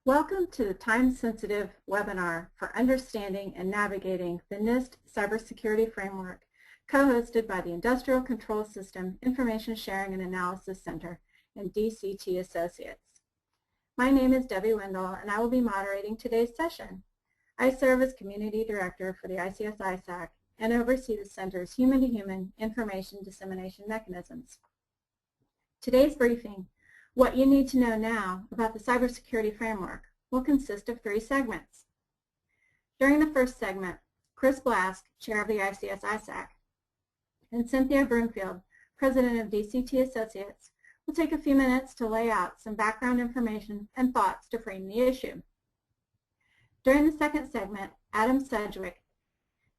Welcome to the time-sensitive webinar for Understanding and Navigating the NIST Cybersecurity Framework, co-hosted by the Industrial Control System Information Sharing and Analysis Center and DCT Associates. My name is Debbie Wendell, and I will be moderating today's session. I serve as Community Director for the ICS-ISAC and oversee the Center's human-to-human information dissemination mechanisms. Today's briefing, What You Need to Know Now About the Cybersecurity Framework, will consist of 3 segments. During the first segment, Chris Blask, Chair of the ICS-ISAC, and Cynthia Broomfield, President of DCT Associates, will take a few minutes to lay out some background information and thoughts to frame the issue. During the second segment, Adam Sedgwick,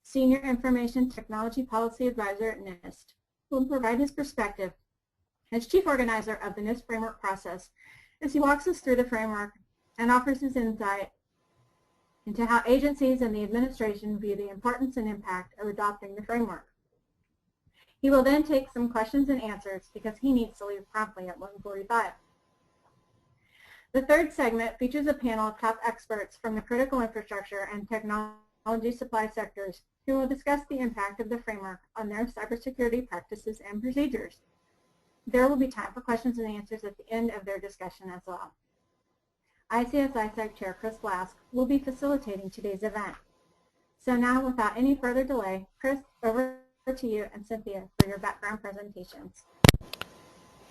Senior Information Technology Policy Advisor at NIST, will provide his perspective as Chief Organizer of the NIST framework process as he walks us through the framework and offers his insight into how agencies and the administration view the importance and impact of adopting the framework. He will then take some questions and answers because he needs to leave promptly at 1:45. The third segment features a panel of top experts from the critical infrastructure and technology supply sectors who will discuss the impact of the framework on their cybersecurity practices and procedures. There will be time for questions and answers at the end of their discussion as well. ICS-ISAC Chair Chris Blask will be facilitating today's event. So now, without any further delay, Chris, over to you and Cynthia for your background presentations.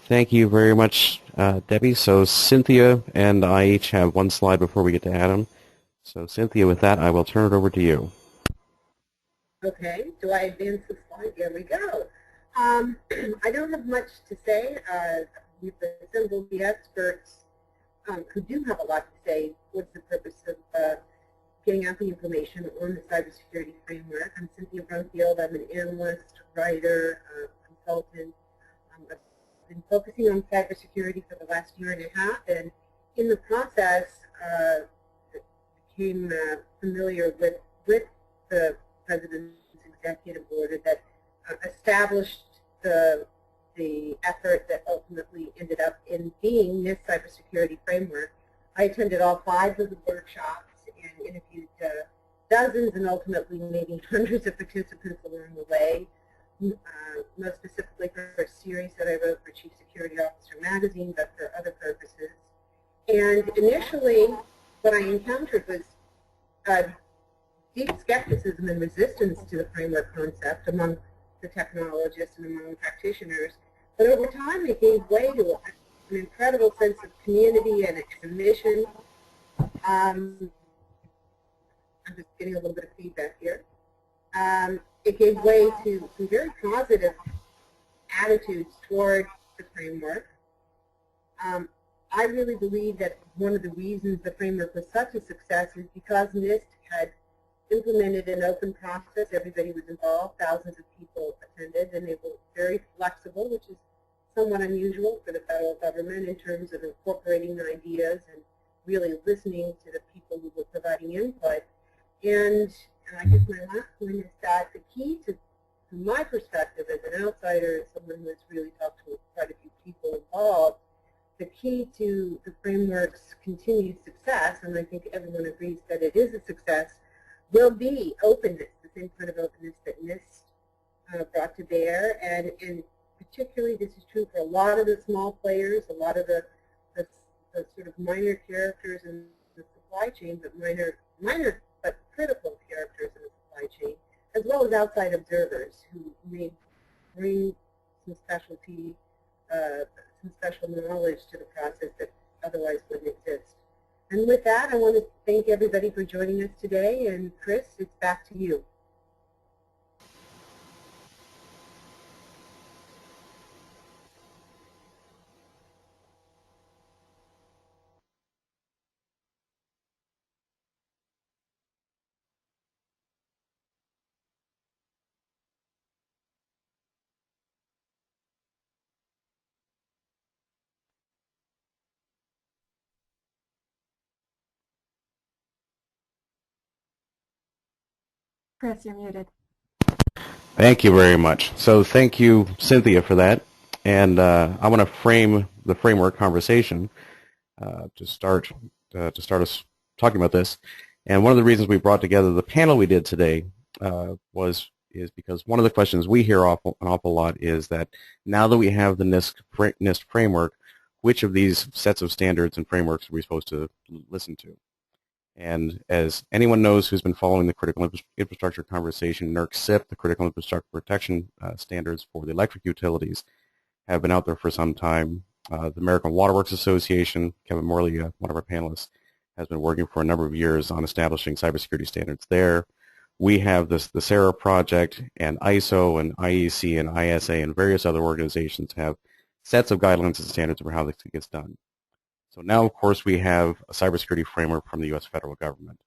Thank you very much, Debbie. So Cynthia and I each have one slide before we get to Adam. So Cynthia, with that, I will turn it over to you. Okay, do I advance the slide? There we go. I don't have much to say. We've assembled the experts who do have a lot to say. What's the purpose of getting out the information on the cybersecurity framework? I'm Cynthia Broomfield. I'm an analyst, writer, consultant. I've been focusing on cybersecurity for the last year and a half, and in the process became familiar with the President's executive order that established the effort that ultimately ended up in being this cybersecurity framework. I attended all 5 of the workshops and interviewed dozens and ultimately maybe hundreds of participants along the way, most specifically for a series that I wrote for Chief Security Officer magazine, but for other purposes. And initially, what I encountered was deep skepticism and resistance to the framework concept among the technologists and among practitioners. But over time, it gave way to an incredible sense of community and a mission. I'm just getting a little bit of feedback here. It gave way to some very positive attitudes toward the framework. I really believe that one of the reasons the framework was such a success is because NIST had implemented an open process. Everybody was involved. Thousands of people attended, and they were very flexible, which is somewhat unusual for the federal government in terms of incorporating ideas and really listening to the people who were providing input. And I guess my last point is that the key to my perspective as an outsider, as someone who has really talked to quite a few people involved, the key to the framework's continued success, and I think everyone agrees that it is a success, will be openness, the same kind of openness that NIST brought to bear, and particularly this is true for a lot of the small players, a lot of the sort of minor characters in the supply chain, but minor but critical characters in the supply chain, as well as outside observers who may bring some specialty, some special knowledge to the process that otherwise wouldn't exist. And with that, I want to thank everybody for joining us today. And Chris, it's back to you. Chris, you're muted. Thank you very much. So thank you, Cynthia, for that. And I want to frame the framework conversation to start to start us talking about this. And one of the reasons we brought together the panel we did today is because one of the questions we hear an awful lot is that now that we have the NIST framework, which of these sets of standards and frameworks are we supposed to listen to? And as anyone knows who's been following the critical infrastructure conversation, NERC-CIP, the critical infrastructure protection standards for the electric utilities, have been out there for some time. The American Water Works Association, Kevin Morley, one of our panelists, has been working for a number of years on establishing cybersecurity standards there. We have the SARA project, and ISO and IEC and ISA and various other organizations have sets of guidelines and standards for how this gets done. So now, of course, we have a cybersecurity framework from the U.S. federal government.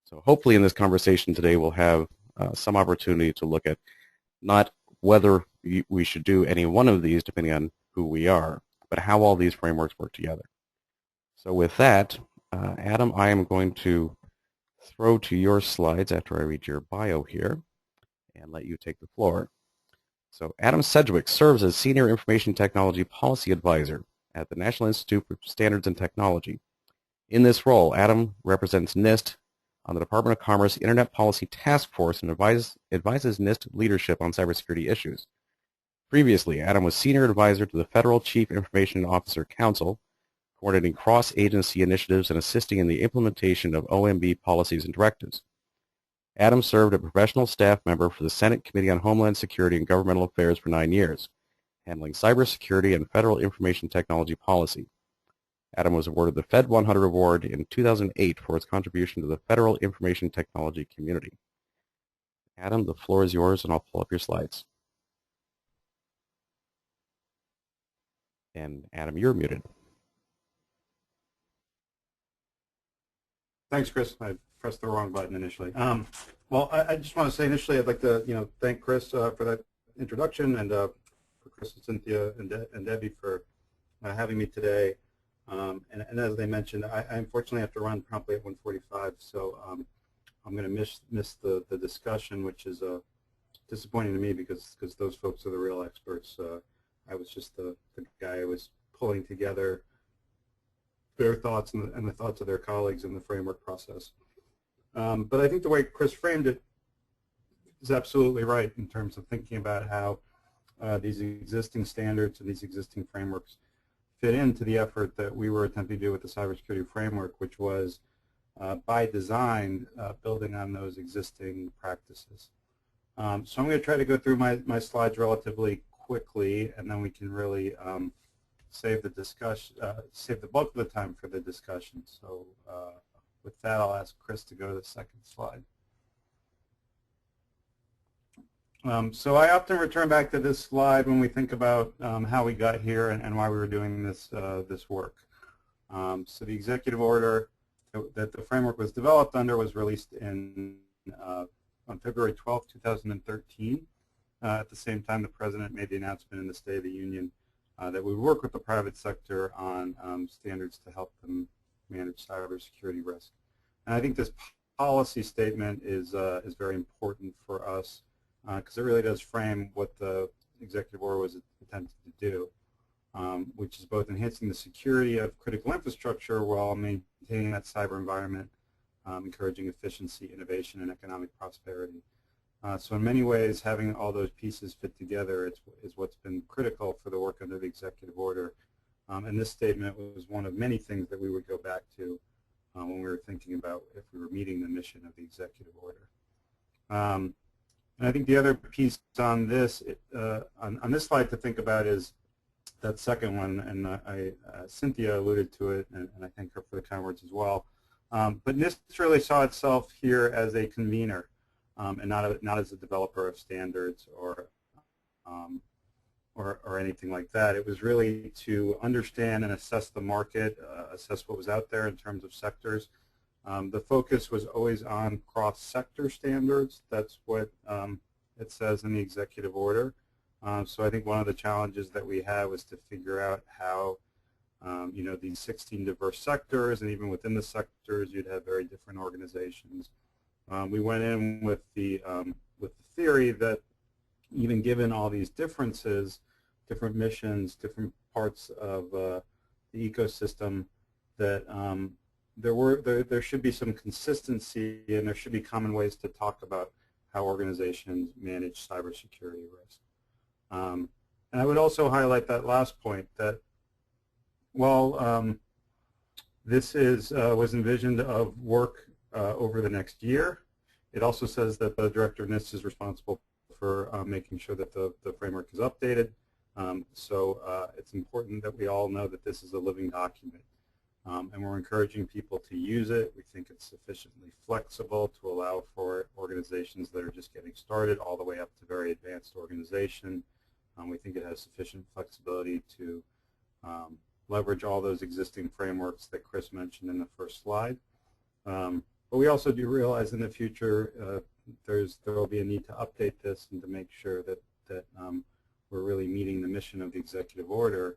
So hopefully in this conversation today we'll have some opportunity to look at not whether we should do any one of these depending on who we are, but how all these frameworks work together. So with that, Adam, I am going to throw to your slides after I read your bio here and let you take the floor. So Adam Sedgwick serves as Senior Information Technology Policy Advisor at the National Institute for Standards and Technology. In this role, Adam represents NIST on the Department of Commerce Internet Policy Task Force and advises NIST leadership on cybersecurity issues. Previously, Adam was Senior Advisor to the Federal Chief Information Officer Council, coordinating cross-agency initiatives and assisting in the implementation of OMB policies and directives. Adam served as a professional staff member for the Senate Committee on Homeland Security and Governmental Affairs for 9 years, handling cybersecurity and federal information technology policy. Adam was awarded the Fed 100 Award in 2008 for his contribution to the federal information technology community. Adam, the floor is yours, and I'll pull up your slides. And Adam, you're muted. Thanks, Chris. I pressed the wrong button initially. Well, I just want to say initially I'd like to thank Chris for that introduction, and for Chris and Cynthia and Debbie for having me today. And as they mentioned, I unfortunately have to run promptly at 1:45, so I'm going to miss the discussion, which is disappointing to me because those folks are the real experts. I was just the guy who was pulling together their thoughts and the thoughts of their colleagues in the framework process. But I think the way Chris framed it is absolutely right in terms of thinking about how these existing standards and these existing frameworks fit into the effort that we were attempting to do with the cybersecurity framework, which was by design building on those existing practices. So I'm going to try to go through my slides relatively quickly, and then we can really save the bulk of the time for the discussion. So with that, I'll ask Chris to go to the second slide. So I often return back to this slide when we think about how we got here and why we were doing this work. So the executive order that the framework was developed under was released on February 12, 2013. At the same time, the President made the announcement in the State of the Union that we work with the private sector on standards to help them manage cybersecurity risk. And I think this policy statement is very important for us because it really does frame what the executive order was attempted to do, which is both enhancing the security of critical infrastructure while maintaining that cyber environment, encouraging efficiency, innovation, and economic prosperity. So in many ways, having all those pieces fit together is what's been critical for the work under the executive order. And this statement was one of many things that we would go back to when we were thinking about if we were meeting the mission of the executive order. And I think the other piece on this on this slide to think about is that second one, and Cynthia alluded to it, and I thank her for the kind words as well. But NIST really saw itself here as a convener. And not as a developer of standards or anything like that. It was really to understand and assess the market, assess what was out there in terms of sectors. The focus was always on cross-sector standards. That's what it says in the executive order. So I think one of the challenges that we had was to figure out how these 16 diverse sectors, and even within the sectors, you'd have very different organizations. We went in with the theory that even given all these differences, different missions, different parts of the ecosystem, that there should be some consistency, and there should be common ways to talk about how organizations manage cybersecurity risk. And I would also highlight that last point, that while this was envisioned of work over the next year, it also says that the Director of NIST is responsible for making sure that the framework is updated. So it's important that we all know that this is a living document. And we're encouraging people to use it. We think it's sufficiently flexible to allow for organizations that are just getting started all the way up to very advanced organization. We think it has sufficient flexibility to leverage all those existing frameworks that Chris mentioned in the first slide. But we also do realize in the future there will be a need to update this and to make sure that we're really meeting the mission of the executive order,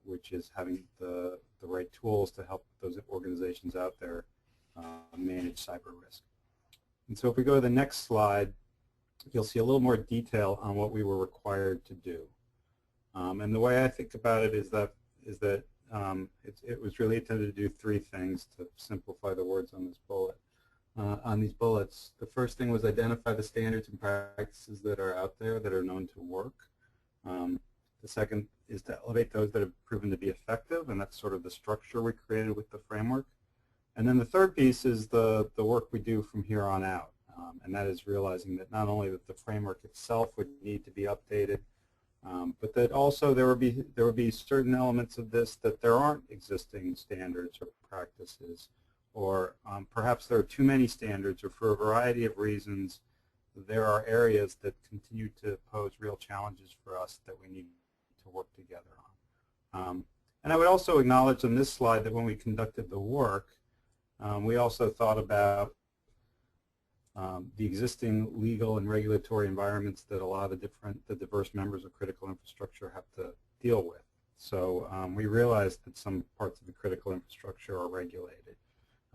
which is having the right tools to help those organizations out there manage cyber risk. And so if we go to the next slide, you'll see a little more detail on what we were required to do. And the way I think about it is that it was really intended to do three things to simplify the words on this bullet. On these bullets, the first thing was identify the standards and practices that are out there that are known to work. The second is to elevate those that have proven to be effective, and that's sort of the structure we created with the framework. And then the third piece is the work we do from here on out, and that is realizing that not only that the framework itself would need to be updated, but that also there would be certain elements of this that there aren't existing standards or practices, or perhaps there are too many standards, or for a variety of reasons there are areas that continue to pose real challenges for us that we need to work together on. And I would also acknowledge on this slide that when we conducted the work, we also thought about the existing legal and regulatory environments that a lot of the diverse members of critical infrastructure have to deal with. So we realized that some parts of the critical infrastructure are regulated.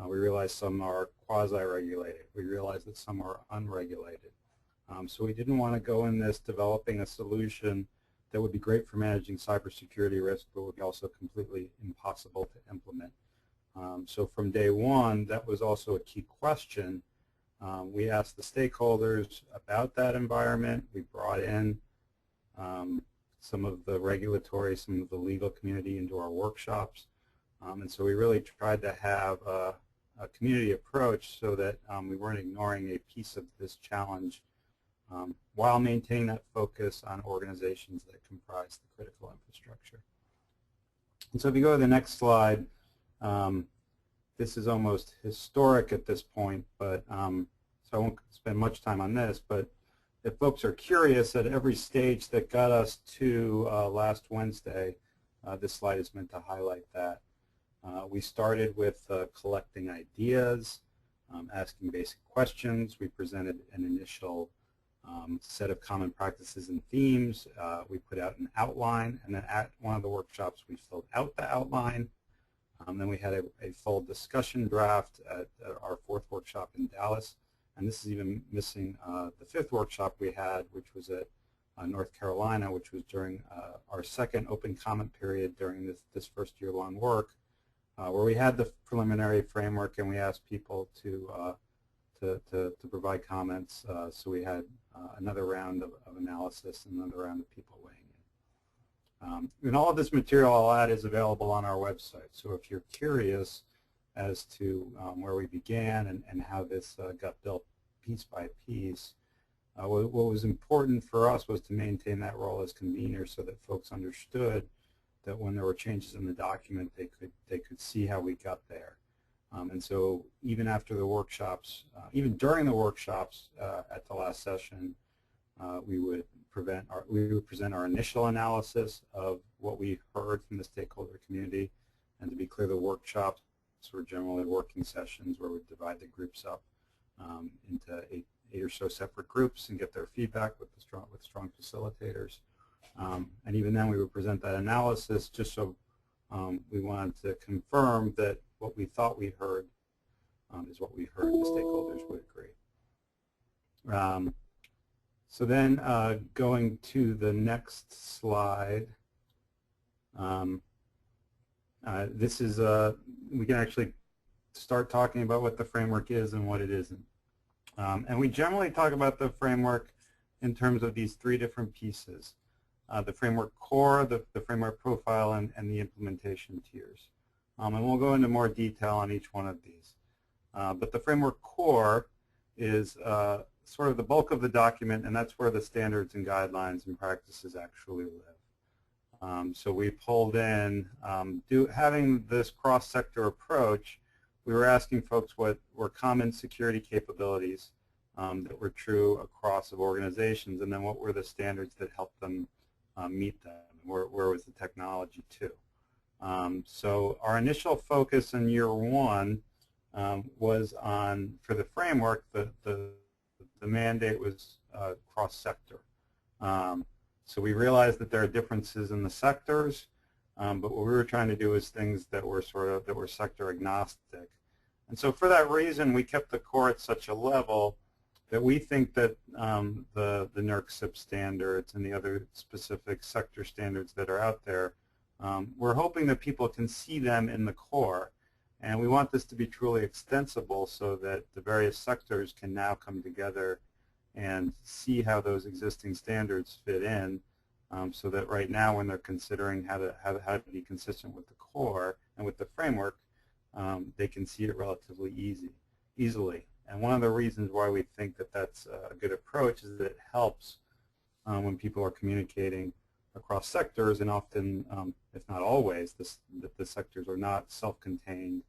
We realize some are quasi-regulated. We realize that some are unregulated. So we didn't want to go in this developing a solution that would be great for managing cybersecurity risk, but would be also completely impossible to implement. So from day one, that was also a key question. We asked the stakeholders about that environment. We brought in some of the regulatory, some of the legal community into our workshops. And so we really tried to have a community approach so that we weren't ignoring a piece of this challenge while maintaining that focus on organizations that comprise the critical infrastructure. And so if you go to the next slide, this is almost historic at this point, but so I won't spend much time on this, but if folks are curious, at every stage that got us to last Wednesday, this slide is meant to highlight that. We started with collecting ideas, asking basic questions. We presented an initial set of common practices and themes. We put out an outline, and then at one of the workshops we filled out the outline. Then we had a full discussion draft at our fourth workshop in Dallas, and this is even missing the fifth workshop we had, which was at North Carolina, which was during our second open comment period during this first year-long work, where we had the preliminary framework and we asked people to provide comments. So we had another round of analysis and another round of people weighing in. And all of this material I'll add is available on our website. So if you're curious as to where we began and how this got built piece by piece, what was important for us was to maintain that role as convener so that folks understood that when there were changes in the document, they could see how we got there. And so even after the workshops, even during the workshops at the last session, we would present our initial analysis of what we heard from the stakeholder community. And to be clear, the workshops were generally working sessions where we divide the groups up into eight or so separate groups and get their feedback with strong facilitators. And even then we would present that analysis just so we wanted to confirm that what we thought we heard is what we heard. The stakeholders would agree. So then going to the next slide, this is we can actually start talking about what the framework is and what it isn't. And we generally talk about the framework in terms of these three different pieces. The framework core, the framework profile, and the implementation tiers. And we'll go into more detail on each one of these. But the framework core is sort of the bulk of the document, and that's where the standards and guidelines and practices actually live. So we pulled in, having this cross-sector approach, we were asking folks what were common security capabilities that were true across organizations, and then what were the standards that helped them meet them, where was the technology too. So our initial focus in year one was on, for the framework, the mandate was cross-sector. So we realized that there are differences in the sectors, but what we were trying to do is things that were sector agnostic. And so for that reason, we kept the core at such a level that we think that the NERC-CIP standards and the other specific sector standards that are out there, we're hoping that people can see them in the core. And we want this to be truly extensible so that the various sectors can now come together and see how those existing standards fit in, so that right now when they're considering how to be consistent with the core and with the framework, they can see it relatively easily. And one of the reasons why we think that that's a good approach is that it helps when people are communicating across sectors, and often, if not always, the sectors are not self-contained.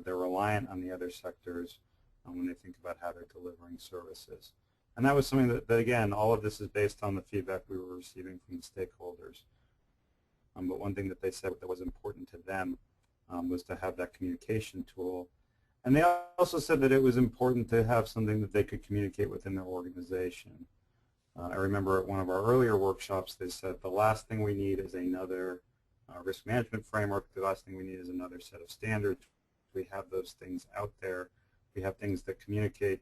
They're reliant on the other sectors when they think about how they're delivering services. And that was something that again, all of this is based on the feedback we were receiving from the stakeholders. But one thing that they said that was important to them was to have that communication tool. And they also said that it was important to have something that they could communicate within their organization. I remember at one of our earlier workshops, they said the last thing we need is another risk management framework. The last thing we need is another set of standards. We have those things out there. We have things that communicate.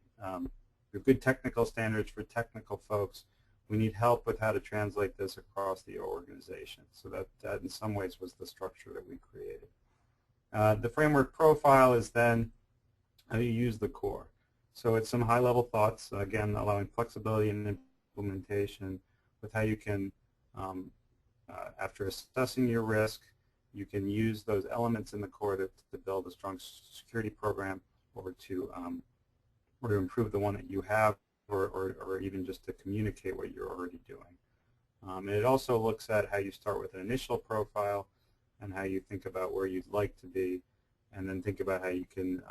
We have good technical standards for technical folks. We need help with how to translate this across the organization. So that in some ways was the structure that we created. The framework profile is then how you use the core. So it's some high-level thoughts, again, allowing flexibility in implementation with how you can, after assessing your risk, you can use those elements in the core to build a strong security program, or to improve the one that you have, or even just to communicate what you're already doing. And it also looks at how you start with an initial profile and how you think about where you'd like to be, and then think about how you can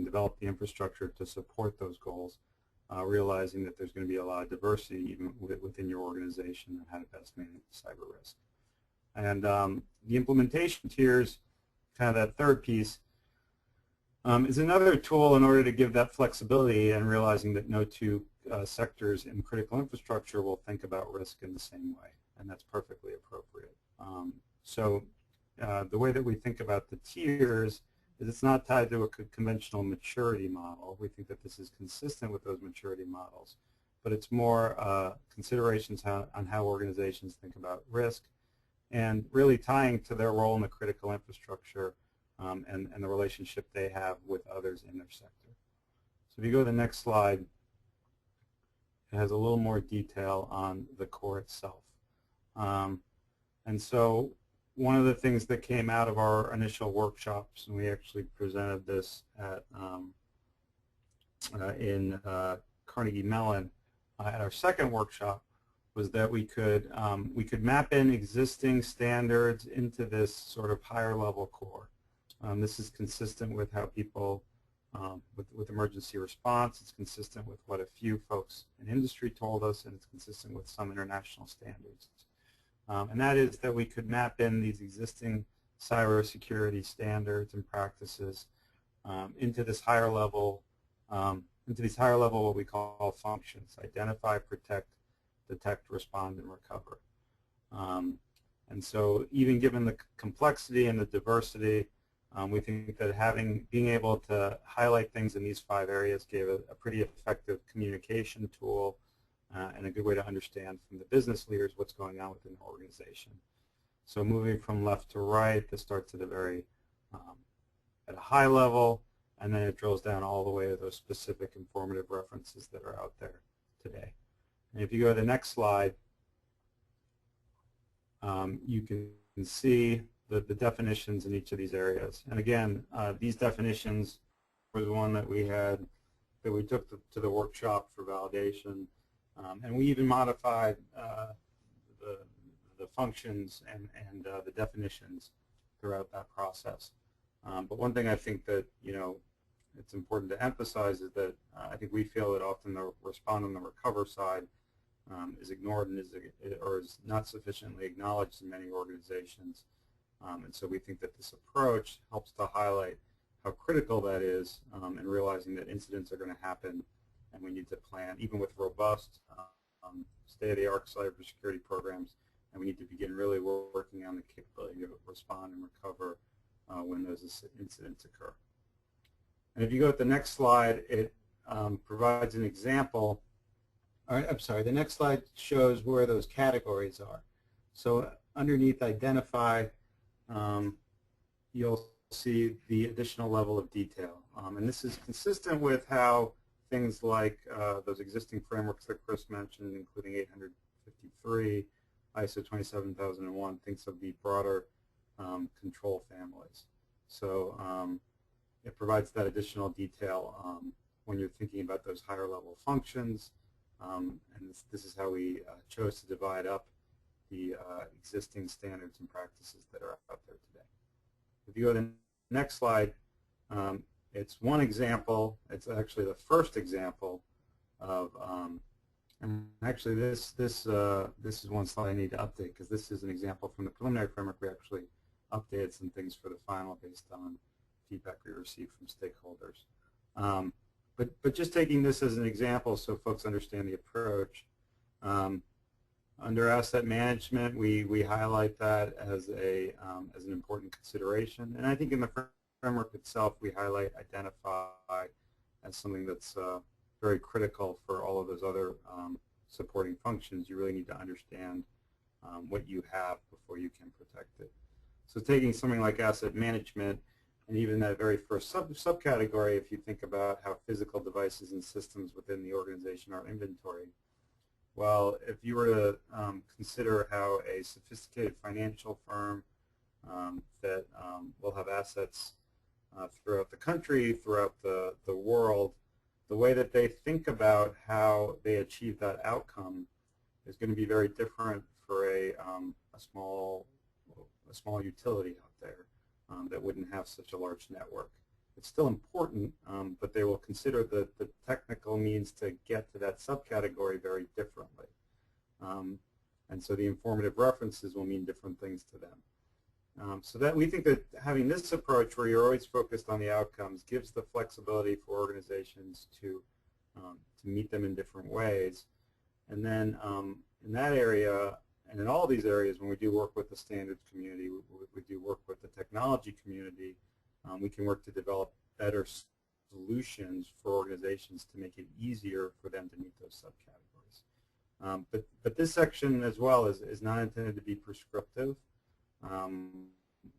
develop the infrastructure to support those goals, realizing that there's going to be a lot of diversity even within your organization and how to best manage cyber risk. And the implementation tiers, kind of that third piece, is another tool in order to give that flexibility, and realizing that no two sectors in critical infrastructure will think about risk in the same way, and that's perfectly appropriate. So the way that we think about the tiers is it's not tied to a conventional maturity model. We think that this is consistent with those maturity models, but it's more considerations on how organizations think about risk, and really tying to their role in the critical infrastructure and the relationship they have with others in their sector. So if you go to the next slide, it has a little more detail on the core itself. And so one of the things that came out of our initial workshops, and we actually presented this at in Carnegie Mellon at our second workshop, was that we could map in existing standards into this sort of higher level core. This is consistent with how people, with emergency response, it's consistent with what a few folks in industry told us, and it's consistent with some international standards. And that is that we could map in these existing cybersecurity standards and practices into this higher level, what we call functions: identify, protect, detect, respond, and recover. And so even given the complexity and the diversity, we think that being able to highlight things in these 5 areas gave a pretty effective communication tool and a good way to understand from the business leaders what's going on within the organization. So moving from left to right, this starts at at a high level, and then it drills down all the way to those specific informative references that are out there today. And if you go to the next slide, you can see the definitions in each of these areas. And again, these definitions were the one that we took to the workshop for validation. And we even modified the functions and the definitions throughout that process. But one thing I think that it's important to emphasize is that I think we feel that often the respond and the recover side is ignored and is not sufficiently acknowledged in many organizations. And so we think that this approach helps to highlight how critical that is, and realizing that incidents are going to happen, and we need to plan, even with robust state-of-the-art cybersecurity programs, and we need to begin really working on the capability to respond and recover when those incidents occur. And if you go to the next slide, it provides an example. I'm sorry, the next slide shows where those categories are. So underneath identify, you'll see the additional level of detail. And this is consistent with how things like those existing frameworks that Chris mentioned, including 853, ISO 27001, thinks of the broader control families. So it provides that additional detail when you're thinking about those higher level functions. And this is how we chose to divide up the existing standards and practices that are out there today. If you go to the next slide, it's one example. It's actually the first example of, and actually this is one slide I need to update, because this is an example from the preliminary framework. We actually updated some things for the final based on feedback we received from stakeholders. But just taking this as an example so folks understand the approach, under asset management, we highlight that as an important consideration. And I think in the framework itself, we highlight identify as something that's very critical for all of those other supporting functions. You really need to understand what you have before you can protect it. So taking something like asset management, and even that very first subcategory, if you think about how physical devices and systems within the organization are inventoried. Well, if you were to consider how a sophisticated financial firm that will have assets throughout the country, throughout the world, the way that they think about how they achieve that outcome is going to be very different for a small utility out there that wouldn't have such a large network. It's still important, but they will consider the technical means to get to that subcategory very differently. And so the informative references will mean different things to them. So that we think that having this approach where you're always focused on the outcomes gives the flexibility for organizations to meet them in different ways. And then in that area, and in all these areas, when we do work with the standards community, we do work with the technology community, we can work to develop better solutions for organizations to make it easier for them to meet those subcategories. But this section as well is not intended to be prescriptive.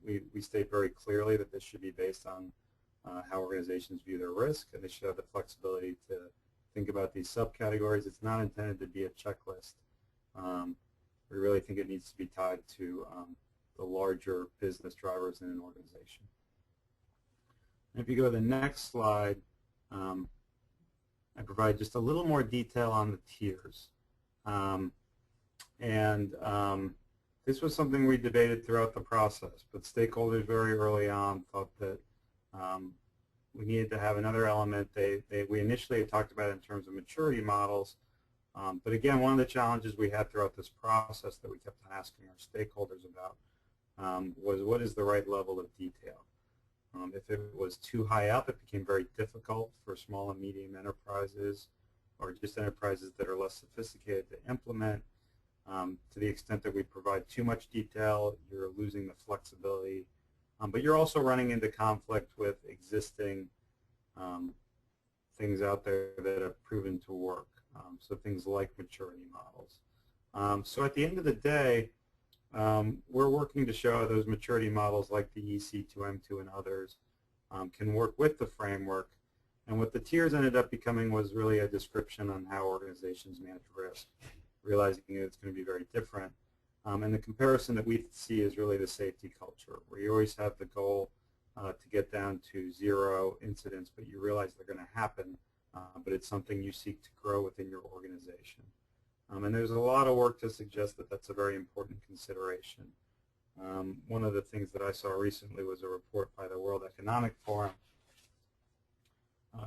We state very clearly that this should be based on how organizations view their risk, and they should have the flexibility to think about these subcategories. It's not intended to be a checklist. We really think it needs to be tied to the larger business drivers in an organization. And if you go to the next slide, I provide just a little more detail on the tiers. This was something we debated throughout the process, but stakeholders very early on thought that we needed to have another element. We initially had talked about it in terms of maturity models, but again, one of the challenges we had throughout this process that we kept asking our stakeholders about was what is the right level of detail. If it was too high up, it became very difficult for small and medium enterprises or just enterprises that are less sophisticated to implement. To the extent that we provide too much detail, you're losing the flexibility. But you're also running into conflict with existing things out there that have proven to work. So things like maturity models. So at the end of the day, we're working to show those maturity models like the EC2M2 and others can work with the framework. And what the tiers ended up becoming was really a description on how organizations manage risk, realizing that it's going to be very different. And the comparison that we see is really the safety culture, where you always have the goal to get down to 0 incidents, but you realize they're going to happen, but it's something you seek to grow within your organization. And there's a lot of work to suggest that that's a very important consideration. One of the things that I saw recently was a report by the World Economic Forum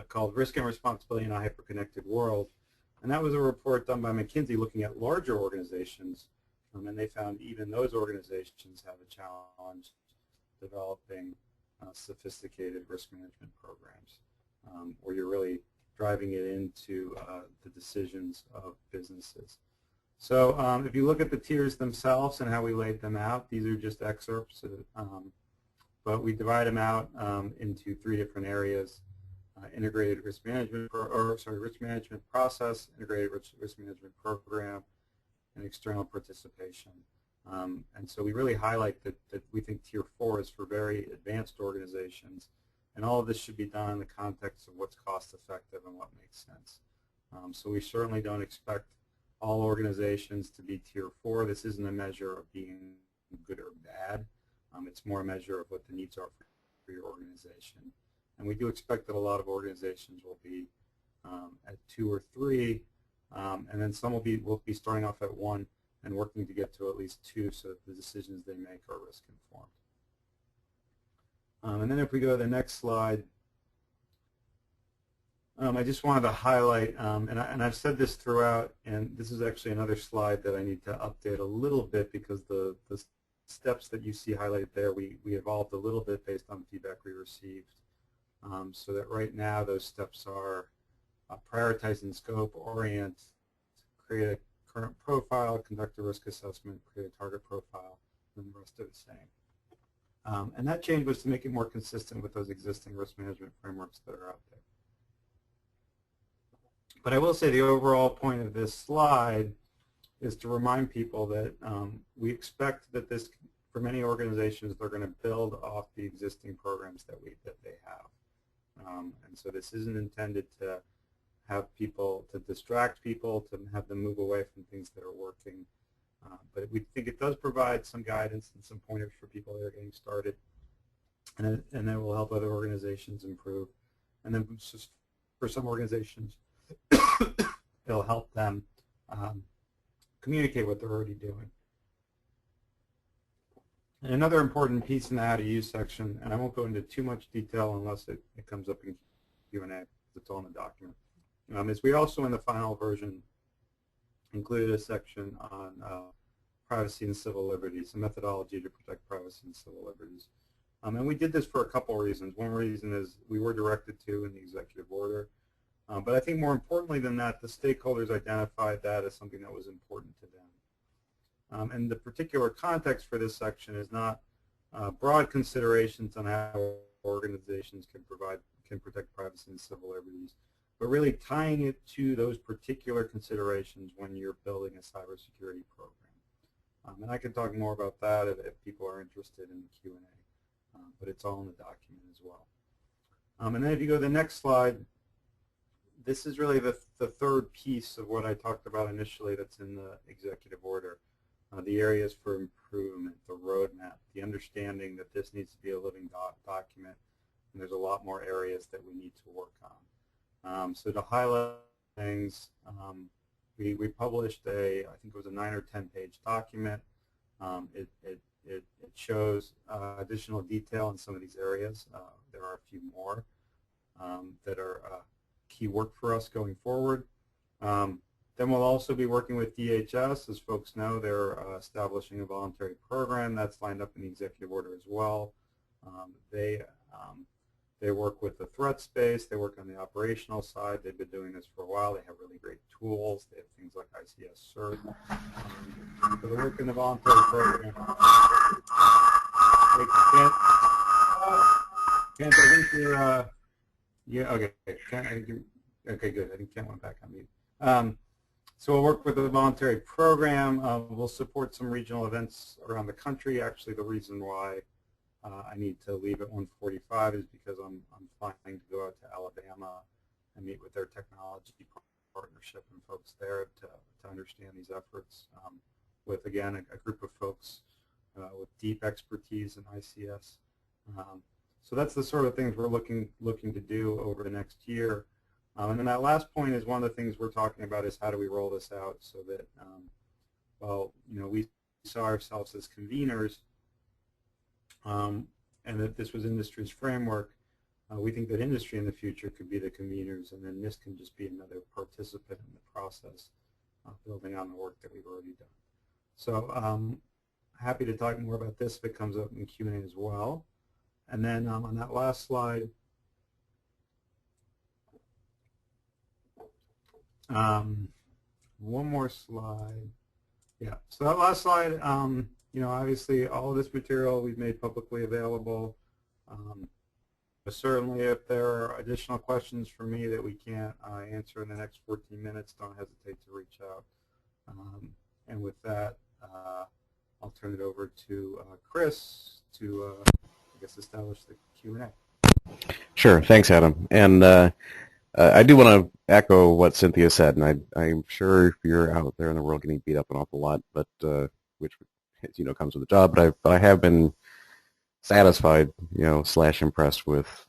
called Risk and Responsibility in a Hyperconnected World. And that was a report done by McKinsey looking at larger organizations, and they found even those organizations have a challenge developing sophisticated risk management programs, where you're really driving it into the decisions of businesses. So if you look at the tiers themselves and how we laid them out, these are just excerpts, but we divide them out into 3 different areas: integrated risk management, risk management process, integrated risk management program, and external participation. And so we really highlight that we think Tier 4 is for very advanced organizations, and all of this should be done in the context of what's cost effective and what makes sense. So we certainly don't expect all organizations to be Tier 4. This isn't a measure of being good or bad. It's more a measure of what the needs are for your organization. And we do expect that a lot of organizations will be at 2 or 3, and then some will be starting off at 1 and working to get to at least 2, so that the decisions they make are risk informed. And then if we go to the next slide, I just wanted to highlight, and I've said this throughout, and this is actually another slide that I need to update a little bit, because the steps that you see highlighted there, we evolved a little bit based on feedback we received. So that right now those steps are prioritize and scope, orient, create a current profile, conduct a risk assessment, create a target profile, and the rest are the same. And that change was to make it more consistent with those existing risk management frameworks that are out there. But I will say the overall point of this slide is to remind people that we expect that this, for many organizations, they're going to build off the existing programs that they have. And so this isn't intended to have people, to distract people, to have them move away from things that are working. But we think it does provide some guidance and some pointers for people that are getting started, and it will help other organizations improve. And then just for some organizations, it'll help them communicate what they're already doing. And another important piece in the how to use section, and I won't go into too much detail unless it comes up in Q&A, because it's all in the document, is we also in the final version included a section on privacy and civil liberties, a methodology to protect privacy and civil liberties. And we did this for a couple of reasons. One reason is we were directed to in the executive order. But I think more importantly than that, the stakeholders identified that as something that was important to them. And the particular context for this section is not broad considerations on how organizations can protect privacy and civil liberties, but really tying it to those particular considerations when you're building a cybersecurity program. And I can talk more about that if people are interested in the Q&A, but it's all in the document as well. And then if you go to the next slide, this is really the third piece of what I talked about initially that's in the executive order. The areas for improvement, the roadmap, the understanding that this needs to be a living document, and there's a lot more areas that we need to work on. So to highlight things, we published I think it was a 9 or 10-page document. It shows additional detail in some of these areas. There are a few more that are key work for us going forward. Then we'll also be working with DHS. As folks know, they're establishing a voluntary program that's lined up in the executive order as well. They work with the threat space. They work on the operational side. They've been doing this for a while. They have really great tools. They have things like ICS-ISAC. So they work in the voluntary program. Kent, I think you're, yeah, okay. Kent, I think you're, okay, good. I think Kent went back on mute. So we'll work with a voluntary program. We'll support some regional events around the country. Actually, the reason why I need to leave at 1:45 is because I'm flying to go out to Alabama and meet with their technology partnership and folks there to understand these efforts with, again, a group of folks with deep expertise in ICS. So that's the sort of things we're looking to do over the next year. And then that last point is one of the things we're talking about is how do we roll this out so that, well, you know, we saw ourselves as conveners and that this was industry's framework. We think that industry in the future could be the conveners, and then this can just be another participant in the process, building on the work that we've already done. So happy to talk more about this if it comes up in Q&A as well. And then on that last slide, one more slide. Yeah, so that last slide, you know, obviously all of this material we've made publicly available. But certainly if there are additional questions for me that we can't answer in the next 14 minutes, don't hesitate to reach out. And with that, I'll turn it over to Chris to, I guess, establish the Q&A. Sure. Thanks, Adam. And I do want to echo what Cynthia said, and I'm sure you're out there in the world getting beat up an awful lot, but which, as you know, comes with the job. But I have been satisfied, you know, / impressed with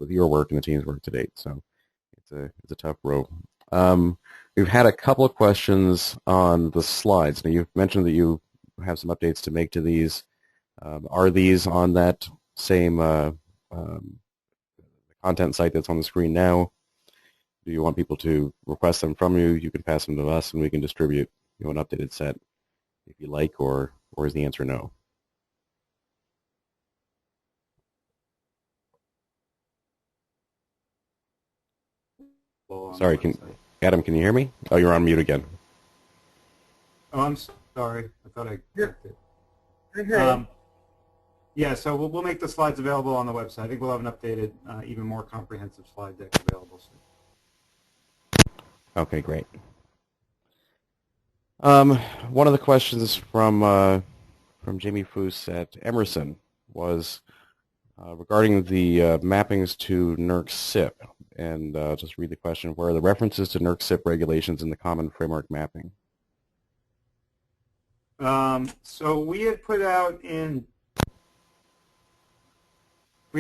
your work and the team's work to date. So it's a tough row. We've had a couple of questions on the slides. Now, you've mentioned that you have some updates to make to these. Are these on that same content site that's on the screen now? Do you want people to request them from you? You can pass them to us, and we can distribute, you know, an updated set if you like, or is the answer no? Sorry, Adam, can you hear me? Oh, you're on mute again. Oh, I'm sorry. I thought I clicked it. I heard. Yeah, so we'll make the slides available on the website. I think we'll have an updated, even more comprehensive slide deck available soon. Okay, great. One of the questions from Jamie Foose at Emerson was regarding the mappings to NERC CIP. And just read the question, where are the references to NERC CIP regulations in the common framework mapping? So we had put out in I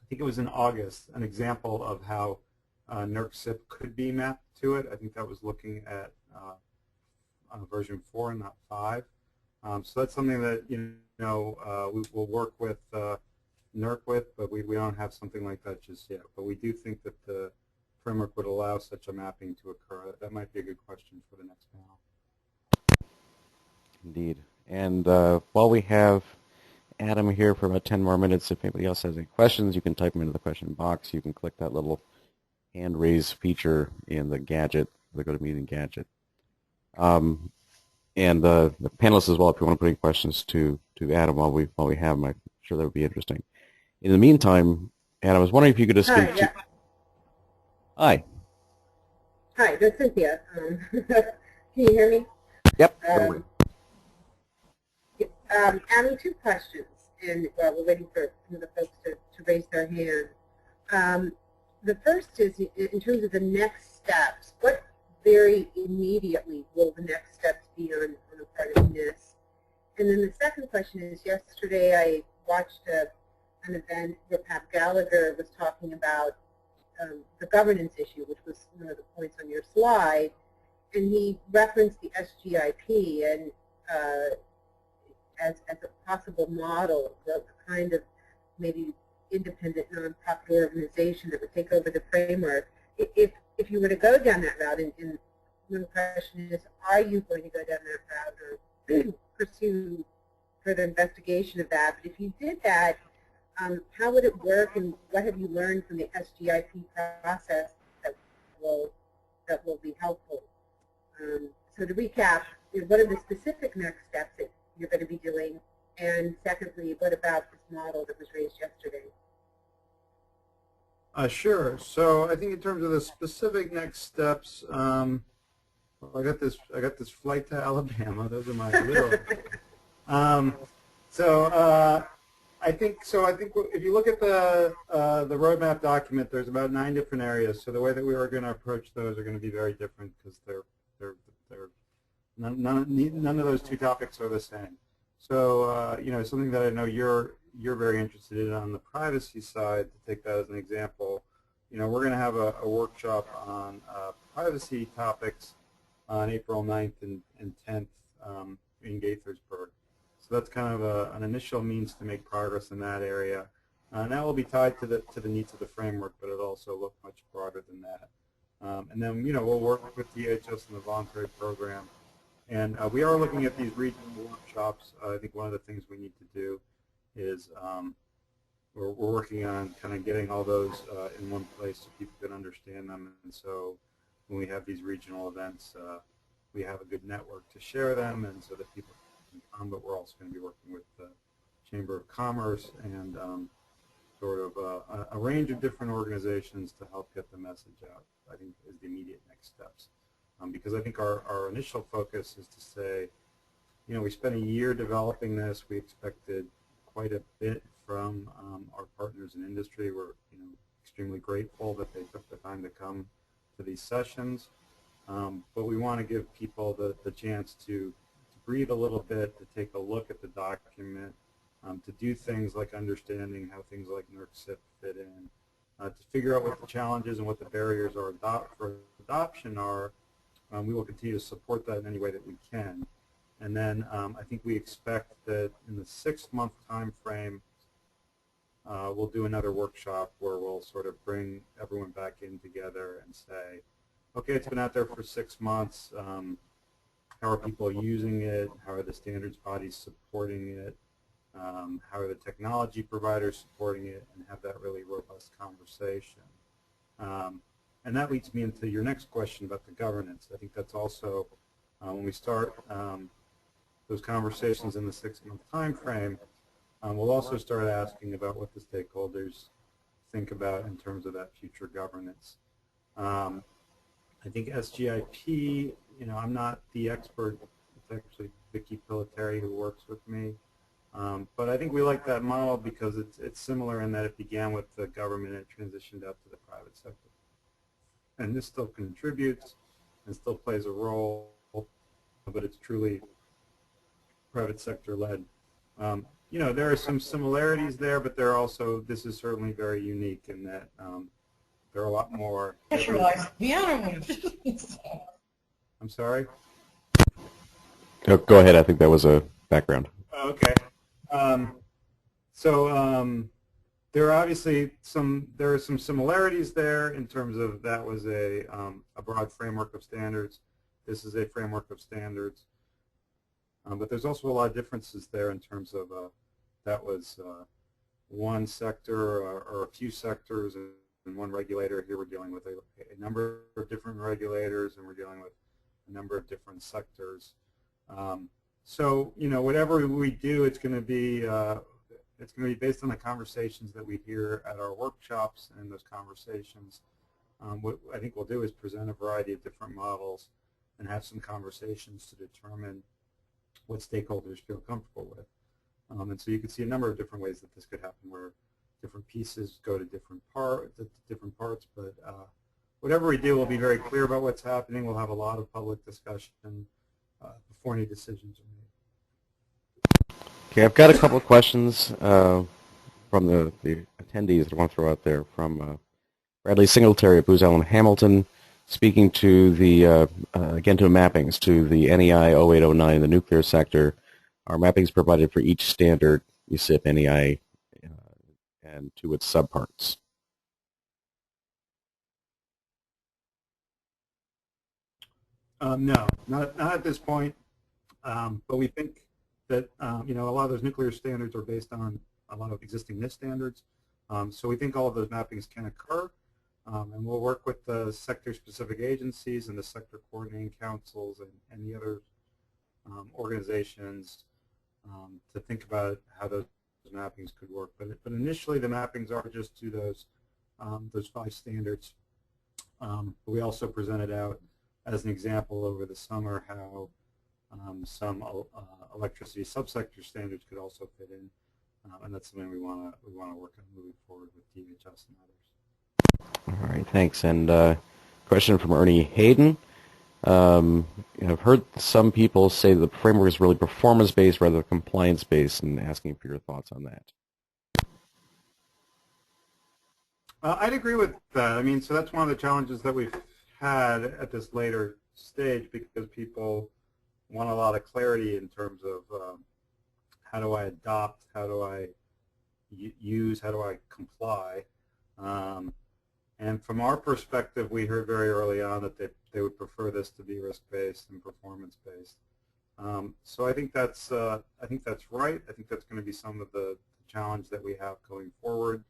think it was in August, an example of how NERC CIP could be mapped to it. I think that was looking at version 4 and not 5. So that's something that, you know, we will work with NERC with, but we don't have something like that just yet. But we do think that the framework would allow such a mapping to occur. That might be a good question for the next panel. Indeed. And while we have Adam here for about 10 more minutes, if anybody else has any questions, you can type them into the question box. You can click that little hand raise feature in the gadget, the GoToMeeting gadget. And the panelists as well, if you want to put any questions to Adam while we have them, I'm sure that would be interesting. In the meantime, Adam, I was wondering if you could just speak to... Hi. Hi, this is Cynthia. Can you hear me? Yep. Adam, 2 questions, and we're waiting for some of the folks to raise their hand. The first is, in terms of the next steps, what very immediately will the next steps be on the part of NIST? And then the second question is, yesterday I watched an event where Pat Gallagher was talking about the governance issue, which was one of the points on your slide, and he referenced the SGIP and as a possible model, the kind of maybe independent nonprofit organization that would take over the framework. If you were to go down that route, and the question is, are you going to go down that route or pursue further investigation of that? But if you did that, how would it work, and what have you learned from the SGIP process that will be helpful? So to recap, what are the specific next steps that you're going to be doing? And secondly, what about this model that was raised yesterday? Sure. So I think in terms of the specific next steps, well, I got this flight to Alabama. Those are my literal. Um, I think if you look at the roadmap document, there's about 9 different areas. So the way that we are going to approach those are going to be very different because they're none of those 2 topics are the same. So you know, something that I know you're very interested in on the privacy side, to take that as an example, you know, we're going to have a workshop on privacy topics on April 9th and 10th in Gaithersburg. So that's kind of an initial means to make progress in that area. And that will be tied to the needs of the framework, but it'll also look much broader than that. And then, you know, we'll work with DHS and the voluntary program. And we are looking at these regional workshops. I think one of the things we need to do is we're working on kind of getting all those in one place so people can understand them. And so when we have these regional events, we have a good network to share them, and so that people can come. But we're also going to be working with the Chamber of Commerce and sort of a range of different organizations to help get the message out, I think, is the immediate next steps. Because I think our initial focus is to say, you know, we spent a year developing this. We expected quite a bit from our partners in industry. We're, you know, extremely grateful that they took the time to come to these sessions. But we want to give people the chance to breathe a little bit, to take a look at the document, to do things like understanding how things like NERC-CIP fit in, to figure out what the challenges and what the barriers are for adoption are. We will continue to support that in any way that we can. And then I think we expect that in the 6-month time frame, we'll do another workshop where we'll sort of bring everyone back in together and say, okay, it's been out there for 6 months. How are people using it? How are the standards bodies supporting it? How are the technology providers supporting it? And have that really robust conversation. And that leads me into your next question about the governance. I think that's also, when we start those conversations in the 6-month time frame, we'll also start asking about what the stakeholders think about in terms of that future governance. I think SGIP, you know, I'm not the expert. It's actually Vicki Piliteri who works with me. But I think we like that model because it's similar in that it began with the government and it transitioned out to the private sector. And this still contributes and still plays a role, but it's truly private sector led. You know, there are some similarities there, but there are also, this is certainly very unique in that there are a lot more. I'm sorry? Oh, go ahead. I think that was a background. Okay. There are obviously some similarities there in terms of that was a broad framework of standards. This is a framework of standards. But there's also a lot of differences there in terms of that was one sector or a few sectors and one regulator. Here we're dealing with a number of different regulators, and we're dealing with a number of different sectors. So, you know, whatever we do, it's going to be based on the conversations that we hear at our workshops, and those conversations. What I think we'll do is present a variety of different models and have some conversations to determine what stakeholders feel comfortable with. And so you can see a number of different ways that this could happen, where different pieces go to different parts. But whatever we do, we'll be very clear about what's happening. We'll have a lot of public discussion before any decisions are made. Okay, I've got a couple of questions from the attendees that I want to throw out there. From Bradley Singletary of Booz Allen Hamilton, speaking to the, again, to mappings to the NEI 0809, the nuclear sector. Are mappings provided for each standard, ICS-ISAC, NEI, and to its subparts? No, not at this point. But we think that you know, a lot of those nuclear standards are based on a lot of existing NIST standards. So we think all of those mappings can occur. And we'll work with the sector-specific agencies and the sector coordinating councils and the other organizations to think about how those mappings could work. But initially, the mappings are just to those those 5 standards. We also presented out as an example over the summer how some electricity subsector standards could also fit in, and that's something we want to work on moving forward with DHS and others. All right, thanks. And question from Ernie Hayden. I've heard some people say the framework is really performance-based rather than compliance-based, and asking for your thoughts on that. I'd agree with that. I mean, so that's one of the challenges that we've had at this later stage, because people want a lot of clarity in terms of how do I adopt, how do I use, how do I comply. And from our perspective, we heard very early on that they would prefer this to be risk-based and performance-based. So I think that's right. I think that's going to be some of the challenge that we have going forward.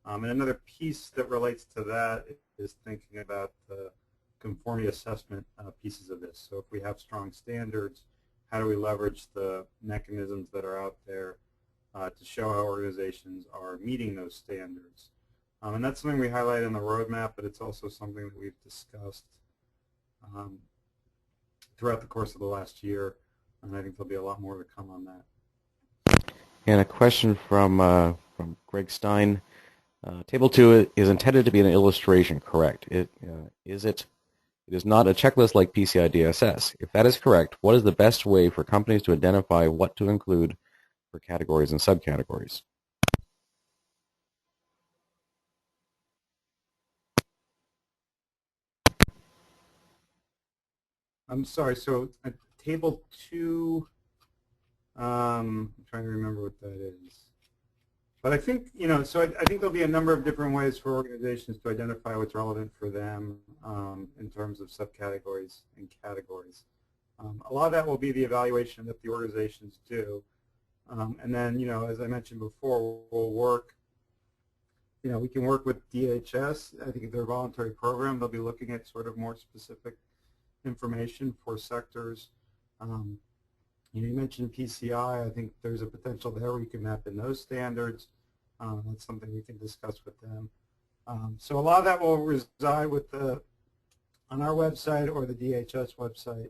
And another piece that relates to that is thinking about the conformity assessment pieces of this. So if we have strong standards, how do we leverage the mechanisms that are out there to show how organizations are meeting those standards? And that's something we highlight in the roadmap, but it's also something that we've discussed throughout the course of the last year, and I think there'll be a lot more to come on that. And a question from Greg Stein. Table 2 is intended to be an illustration, correct? It is not a checklist like PCI DSS. If that is correct, what is the best way for companies to identify what to include for categories and subcategories? I'm sorry, so Table 2, I'm trying to remember what that is. But I think, so I think there'll be a number of different ways for organizations to identify what's relevant for them in terms of subcategories and categories. A lot of that will be the evaluation that the organizations do. And then, as I mentioned before, we'll work, we can work with DHS. I think their voluntary program, they'll be looking at sort of more specific information for sectors. You mentioned PCI. I think there's a potential there where you can map in those standards. That's something we can discuss with them. So a lot of that will reside on our website or the DHS website,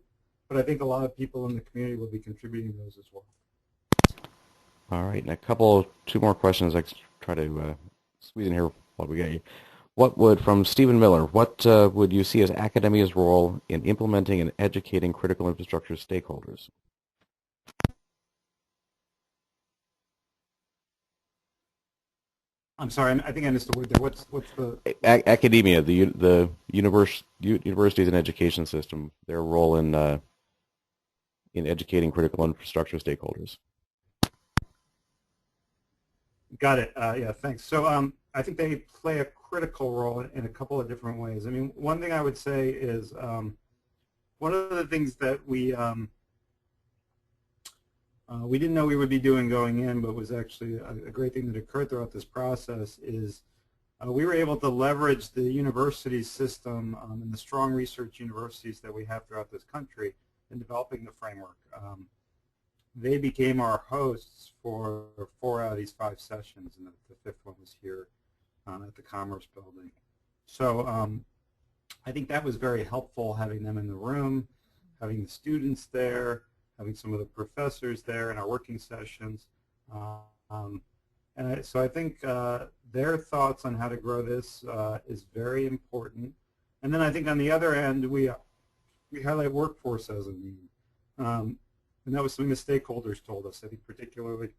but I think a lot of people in the community will be contributing those as well. All right, and two more questions I can try to squeeze in here while we get you. From Stephen Miller, what would you see as academia's role in implementing and educating critical infrastructure stakeholders? I'm sorry, I think I missed the word there. What's the academia, the universities and education system, their role in educating critical infrastructure stakeholders? Got it. Yeah, thanks. So I think they play a critical role in a couple of different ways. I mean, one thing I would say is one of the things that we didn't know we would be doing going in, but was actually a great thing that occurred throughout this process is we were able to leverage the university system and the strong research universities that we have throughout this country in developing the framework. They became our hosts for 4 out of these 5 sessions, and the 5th one was here at the Commerce Building. So I think that was very helpful, having them in the room, having the students there, having some of the professors there in our working sessions. So I think their thoughts on how to grow this is very important. And then I think on the other end, we highlight workforce as a need. And that was something the stakeholders told us. I think particularly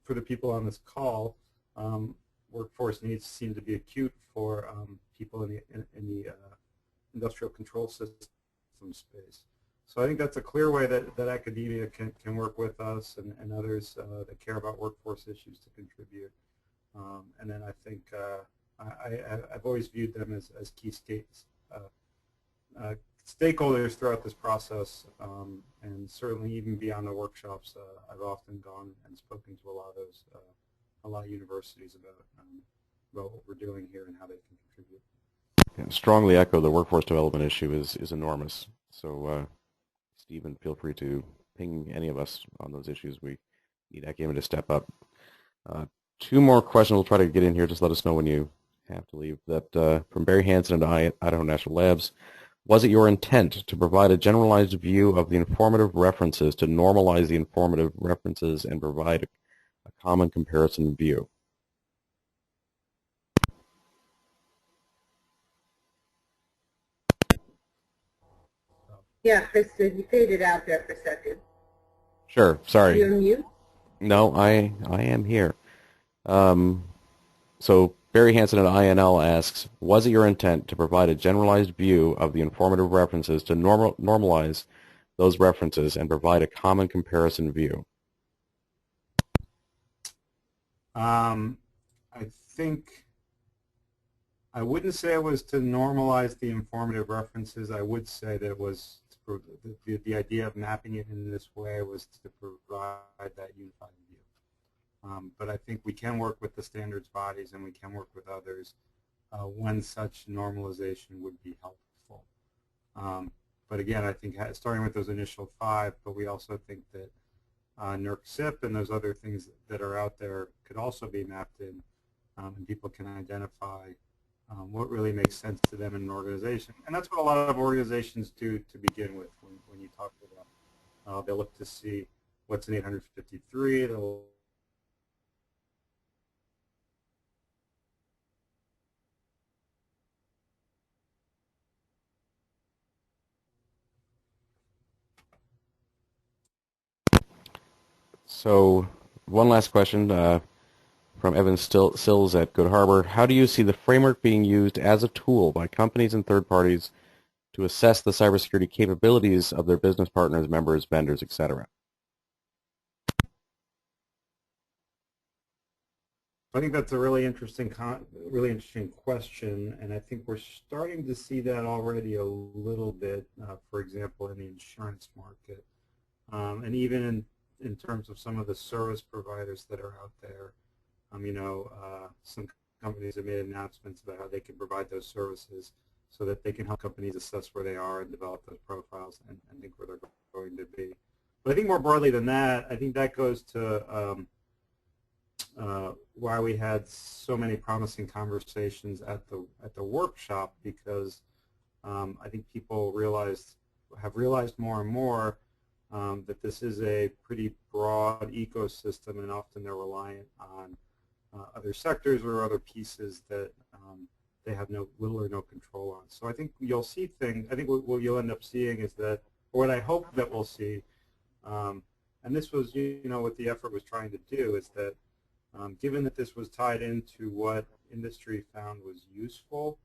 for the people on this call, workforce needs seem to be acute for people in the industrial control system space. So I think that's a clear way that academia can work with us and others that care about workforce issues to contribute. And then I think I've always viewed them as key stakeholders throughout this process, and certainly even beyond the workshops, I've often gone and spoken to a lot of universities about what we're doing here and how they can contribute. And strongly echo the workforce development issue is enormous. So Stephen, feel free to ping any of us on those issues. We need academia to step up. 2 more questions we'll try to get in here. Just let us know when you have to leave. That from Barry Hansen at Idaho National Labs. Was it your intent to provide a generalized view of the informative references to normalize the informative references and provide a common comparison view? Yeah, Krista, you faded out there for a second. Sure, sorry. You're mute? No, I am here. So Barry Hansen at INL asks, was it your intent to provide a generalized view of the informative references to normalize those references and provide a common comparison view? I think I wouldn't say it was to normalize the informative references. I would say that it was the idea of mapping it in this way was to provide that unified view. But I think we can work with the standards bodies and we can work with others when such normalization would be helpful. But again, I think starting with those initial 5, but we also think that NERC-CIP and those other things that are out there could also be mapped in, and people can identify what really makes sense to them in an organization. And that's what a lot of organizations do to begin with when you talk to them. They'll look to see what's in 853. They'll So one last question from Evan Sills at Good Harbor. How do you see the framework being used as a tool by companies and third parties to assess the cybersecurity capabilities of their business partners, members, vendors, etc.? I think that's a really interesting question, and I think we're starting to see that already a little bit, for example, in the insurance market, and even in terms of some of the service providers that are out there. Some companies have made announcements about how they can provide those services so that they can help companies assess where they are and develop those profiles and think where they're going to be. But I think more broadly than that, I think that goes to why we had so many promising conversations at the workshop, because I think people have realized more and more that this is a pretty broad ecosystem, and often they're reliant on other sectors or other pieces that they have little or no control on. So I think you'll see things. I think what you'll end up seeing is that, or what I hope that we'll see, and this was, what the effort was trying to do, is that given that this was tied into what industry found was useful,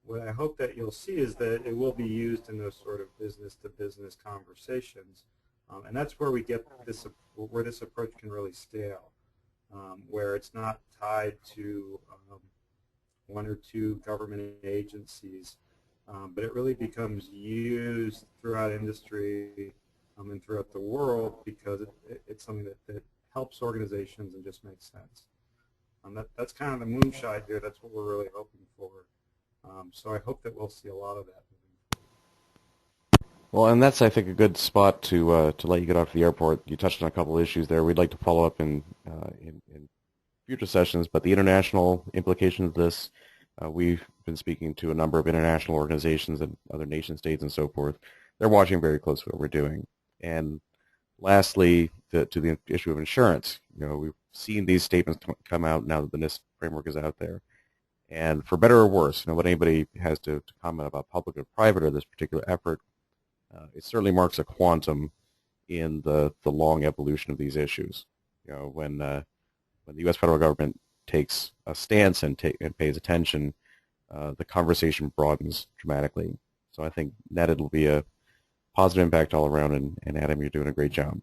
what I hope that you'll see is that it will be used in those sort of business-to-business conversations, and that's where we get where this approach can really scale, where it's not tied to 1 or 2 government agencies, but it really becomes used throughout industry and throughout the world, because it's something that helps organizations and just makes sense. That's kind of the moonshot here. That's what we're really hoping for. So I hope that we'll see a lot of that moving forward. Well, and that's, I think, a good spot to let you get off to the airport. You touched on a couple of issues there. We'd like to follow up in future sessions, but the international implications of this, we've been speaking to a number of international organizations and other nation states and so forth. They're watching very closely what we're doing. And lastly, to the issue of insurance, we've seen these statements come out now that the NIST framework is out there. And for better or worse, what anybody has to comment about public or private or this particular effort, it certainly marks a quantum in the long evolution of these issues. When the U.S. federal government takes a stance and pays attention, the conversation broadens dramatically. So I think net it'll be a positive impact all around, and Adam, you're doing a great job.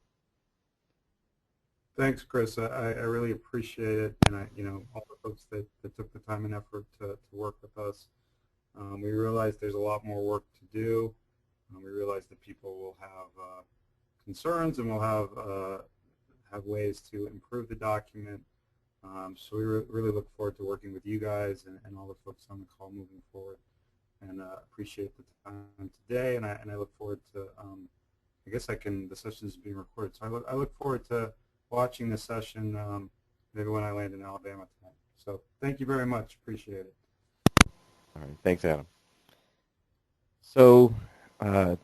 Thanks, Chris. I really appreciate it, and all the folks that took the time and effort to work with us. We realize there's a lot more work to do. We realize that people will have concerns and will have ways to improve the document. So we really look forward to working with you guys and all the folks on the call moving forward, and appreciate the time today. And I look forward to. I guess the session is being recorded, so I look forward to watching the session maybe when I land in Alabama tonight. So thank you very much. Appreciate it. All right, thanks, Adam. So I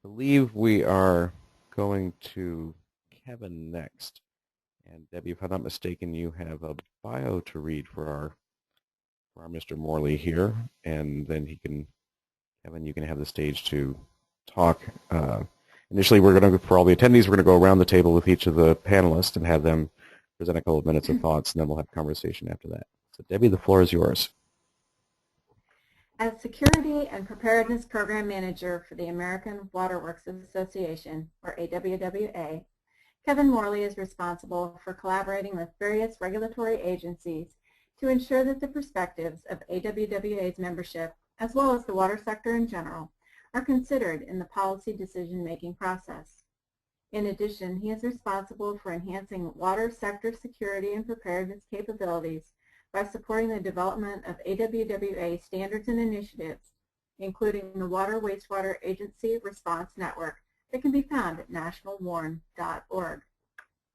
believe we are going to Kevin next. And Debbie, if I'm not mistaken, you have a bio to read for our Mr. Morley here, and then Kevin, you can have the stage to talk. Initially, we're going to, for all the attendees, we're going to go around the table with each of the panelists and have them present a couple of minutes of thoughts, and then we'll have conversation after that. So Debbie, the floor is yours. As Security and Preparedness Program Manager for the American Waterworks Association, or AWWA, Kevin Morley is responsible for collaborating with various regulatory agencies to ensure that the perspectives of AWWA's membership, as well as the water sector in general, are considered in the policy decision-making process. In addition, he is responsible for enhancing water sector security and preparedness capabilities by supporting the development of AWWA standards and initiatives, including the Water Wastewater Agency Response Network that can be found at nationalwarn.org.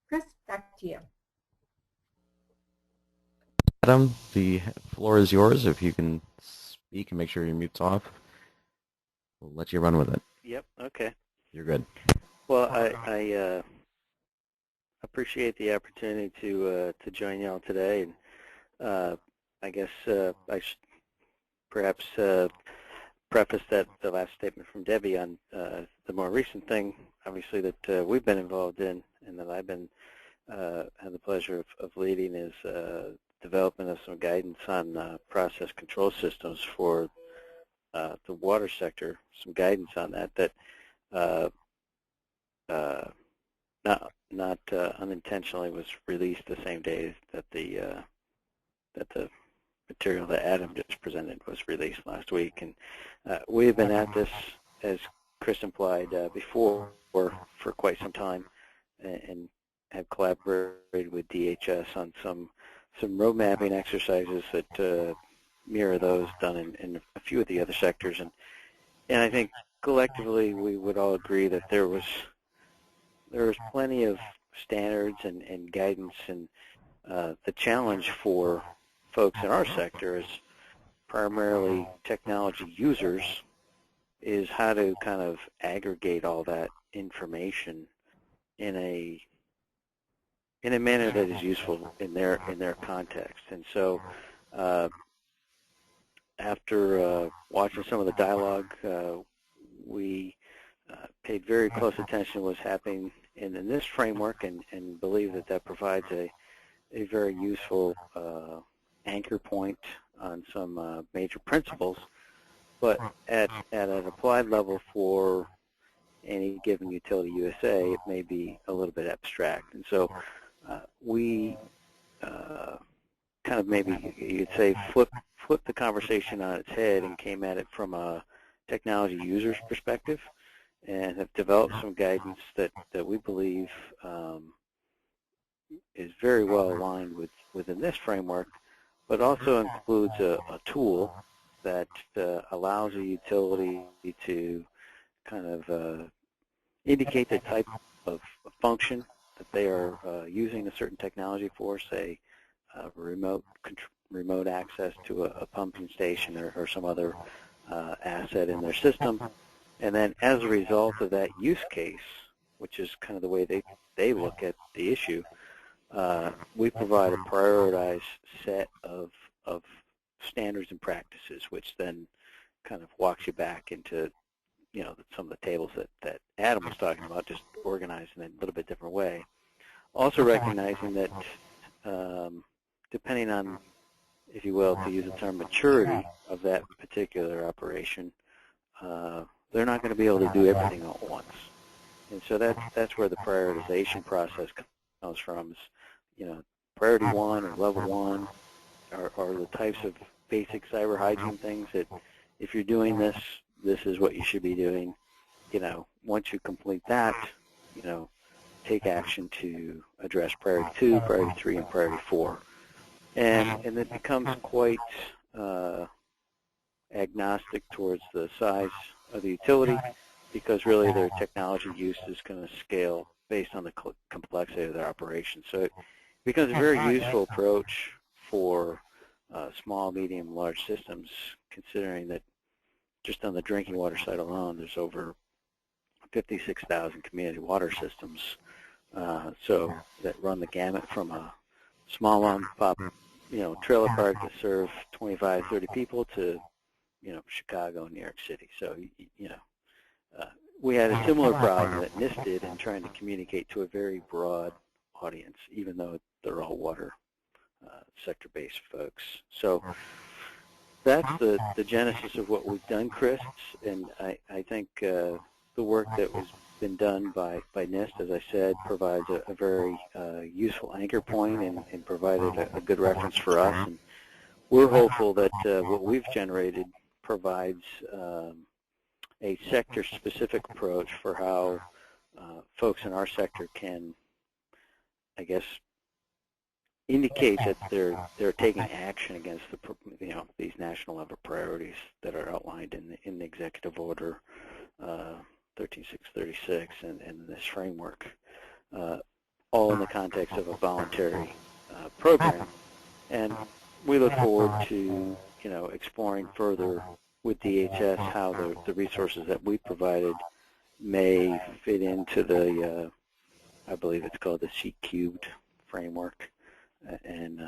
Chris, back to you. Adam, the floor is yours. If you can speak and make sure your mute's off, we'll let you run with it. Yep, okay. You're good. Well, I appreciate the opportunity to join y'all today. And I guess I should perhaps preface that the last statement from Debbie on the more recent thing, obviously, that we've been involved in and that I've been had the pleasure of leading is development of some guidance on process control systems for the water sector. Some guidance on that not unintentionally was released the same day that the material that Adam just presented was released last week. And we've been at this, as Chris implied, before for quite some time, and have collaborated with DHS on some road mapping exercises that mirror those done in a few of the other sectors. And I think collectively we would all agree that there was plenty of standards and guidance, and the challenge for folks in our sector is primarily technology users is how to kind of aggregate all that information in a manner that is useful in their context. And so after watching some of the dialogue, we paid very close attention to what's happening in this framework, and believe that provides a very useful anchor point on some major principles, but at an applied level for any given utility USA, it may be a little bit abstract. And so we kind of, maybe you could say, flip the conversation on its head and came at it from a technology user's perspective, and have developed some guidance that we believe is very well aligned within this framework, but also includes a tool that allows a utility to kind of indicate the type of function that they are using a certain technology for, say remote access to a pumping station or some other asset in their system. And then as a result of that use case, which is kind of the way they look at the issue, we provide a prioritized set of standards and practices, which then kind of walks you back into, some of the tables that Adam was talking about, just organized in a little bit different way. Also recognizing that depending on, if you will, to use the term maturity of that particular operation, they're not going to be able to do everything all at once. And so that's where the prioritization process comes from. Priority 1 or level 1 are the types of basic cyber hygiene things that if you're doing this is what you should be doing. Once you complete that, take action to address priority 2, priority 3, and priority 4. And it becomes quite agnostic towards the size of the utility, because really their technology use is going to scale based on the complexity of their operation. So it becomes a very useful approach for small, medium, large systems, considering that just on the drinking water side alone, there's over 56,000 community water systems. So that run the gamut from a small mom-and-pop, trailer park that serve 25, 30 people to, Chicago, New York City. So, we had a similar problem that NIST did in trying to communicate to a very broad audience, even though they're all water sector-based folks. So that's the genesis of what we've done, Chris, and I think the work that was been done by NIST, as I said, provides a very useful anchor point and provided a good reference for us. And we're hopeful that what we've generated provides a sector-specific approach for how folks in our sector can, I guess, indicate that they're taking action against these national level priorities that are outlined in the executive order 13636 and this framework, all in the context of a voluntary program. And we look forward to exploring further with DHS how the resources that we provided may fit into the I believe it's called the C-cubed framework and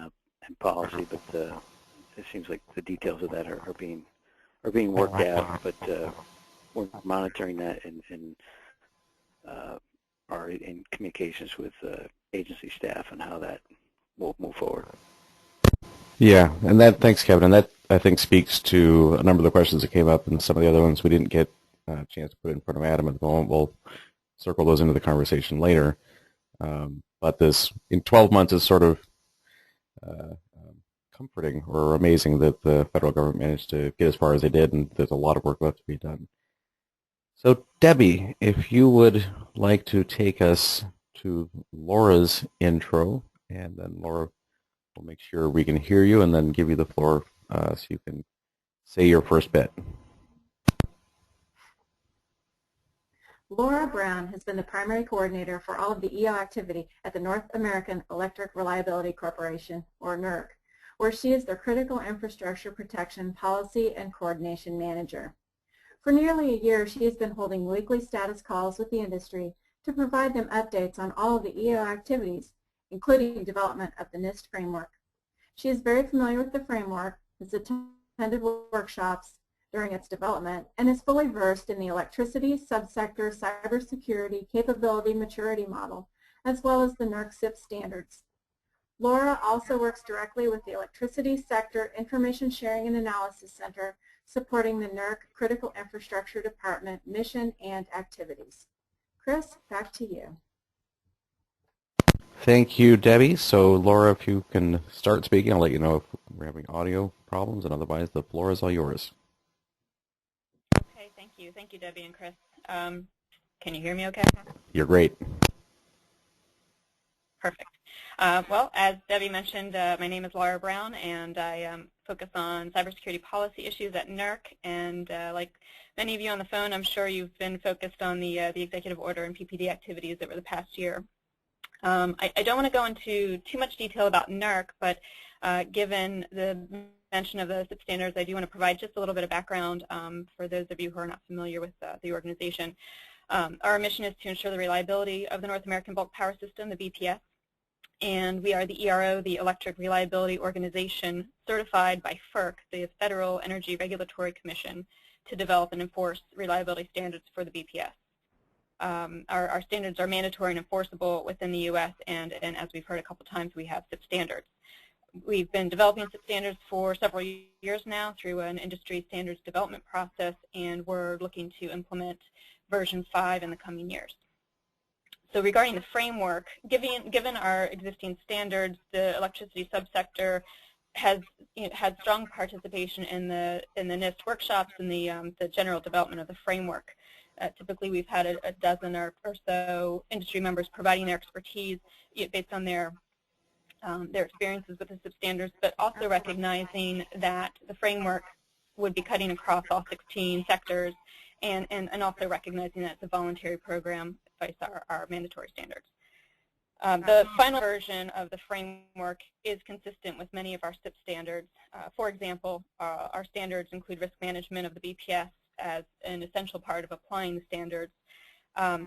policy, but it seems like the details of that are being worked out. But we're monitoring that and are in communications with agency staff on how that will move forward. Yeah, and thanks, Kevin, and that I think speaks to a number of the questions that came up and some of the other ones we didn't get a chance to put in front of Adam at the moment. We'll circle those into the conversation later. But this, in 12 months, is sort of comforting or amazing that the federal government managed to get as far as they did, and there's a lot of work left to be done. So, Debbie, if you would like to take us to Laura's intro, and then Laura will make sure we can hear you and then give you the floor so you can say your first bit. Laura Brown has been the primary coordinator for all of the EO activity at the North American Electric Reliability Corporation, or NERC, where she is their Critical Infrastructure Protection Policy and Coordination Manager. For nearly a year, she has been holding weekly status calls with the industry to provide them updates on all of the EO activities, including development of the NIST framework. She is very familiar with the framework, has attended workshops during its development, and is fully versed in the electricity subsector cybersecurity capability maturity model, as well as the NERC SIP standards. Laura also works directly with the Electricity Sector Information Sharing and Analysis Center, supporting the NERC Critical Infrastructure Department mission and activities. Chris, back to you. Thank you, Debbie. So, Laura, if you can start speaking, I'll let you know if we're having audio problems, and otherwise the floor is all yours. Okay, thank you. Thank you, Debbie and Chris. Can you hear me okay? You're great. Perfect. Well, as Debbie mentioned, my name is Laura Brown, and I focus on cybersecurity policy issues at NERC. And like many of you on the phone, I'm sure you've been focused on the executive order and PPD activities over the past year. I don't want to go into too much detail about NERC, but given the mention of the SIP standards, I do want to provide just a little bit of background for those of you who are not familiar with the organization. Our mission is to ensure the reliability of the North American Bulk Power System, the BPS, and we are the ERO, the Electric Reliability Organization, certified by FERC, the Federal Energy Regulatory Commission, to develop and enforce reliability standards for the BPS. Our standards are mandatory and enforceable within the U.S., and as we've heard a couple times, we have SIP standards. We've been developing SIP standards for several years now through an industry standards development process, and we're looking to implement version 5 in the coming years. So regarding the framework, given our existing standards, the electricity subsector has had strong participation in the NIST workshops and the general development of the framework. Typically, we've had a dozen or so industry members providing their expertise based on their experiences with the SIP standards, but also recognizing that the framework would be cutting across all 16 sectors, and also recognizing that it's a voluntary program based on our mandatory standards. The final version of the framework is consistent with many of our SIP standards. For example, our standards include risk management of the BPS as an essential part of applying the standards.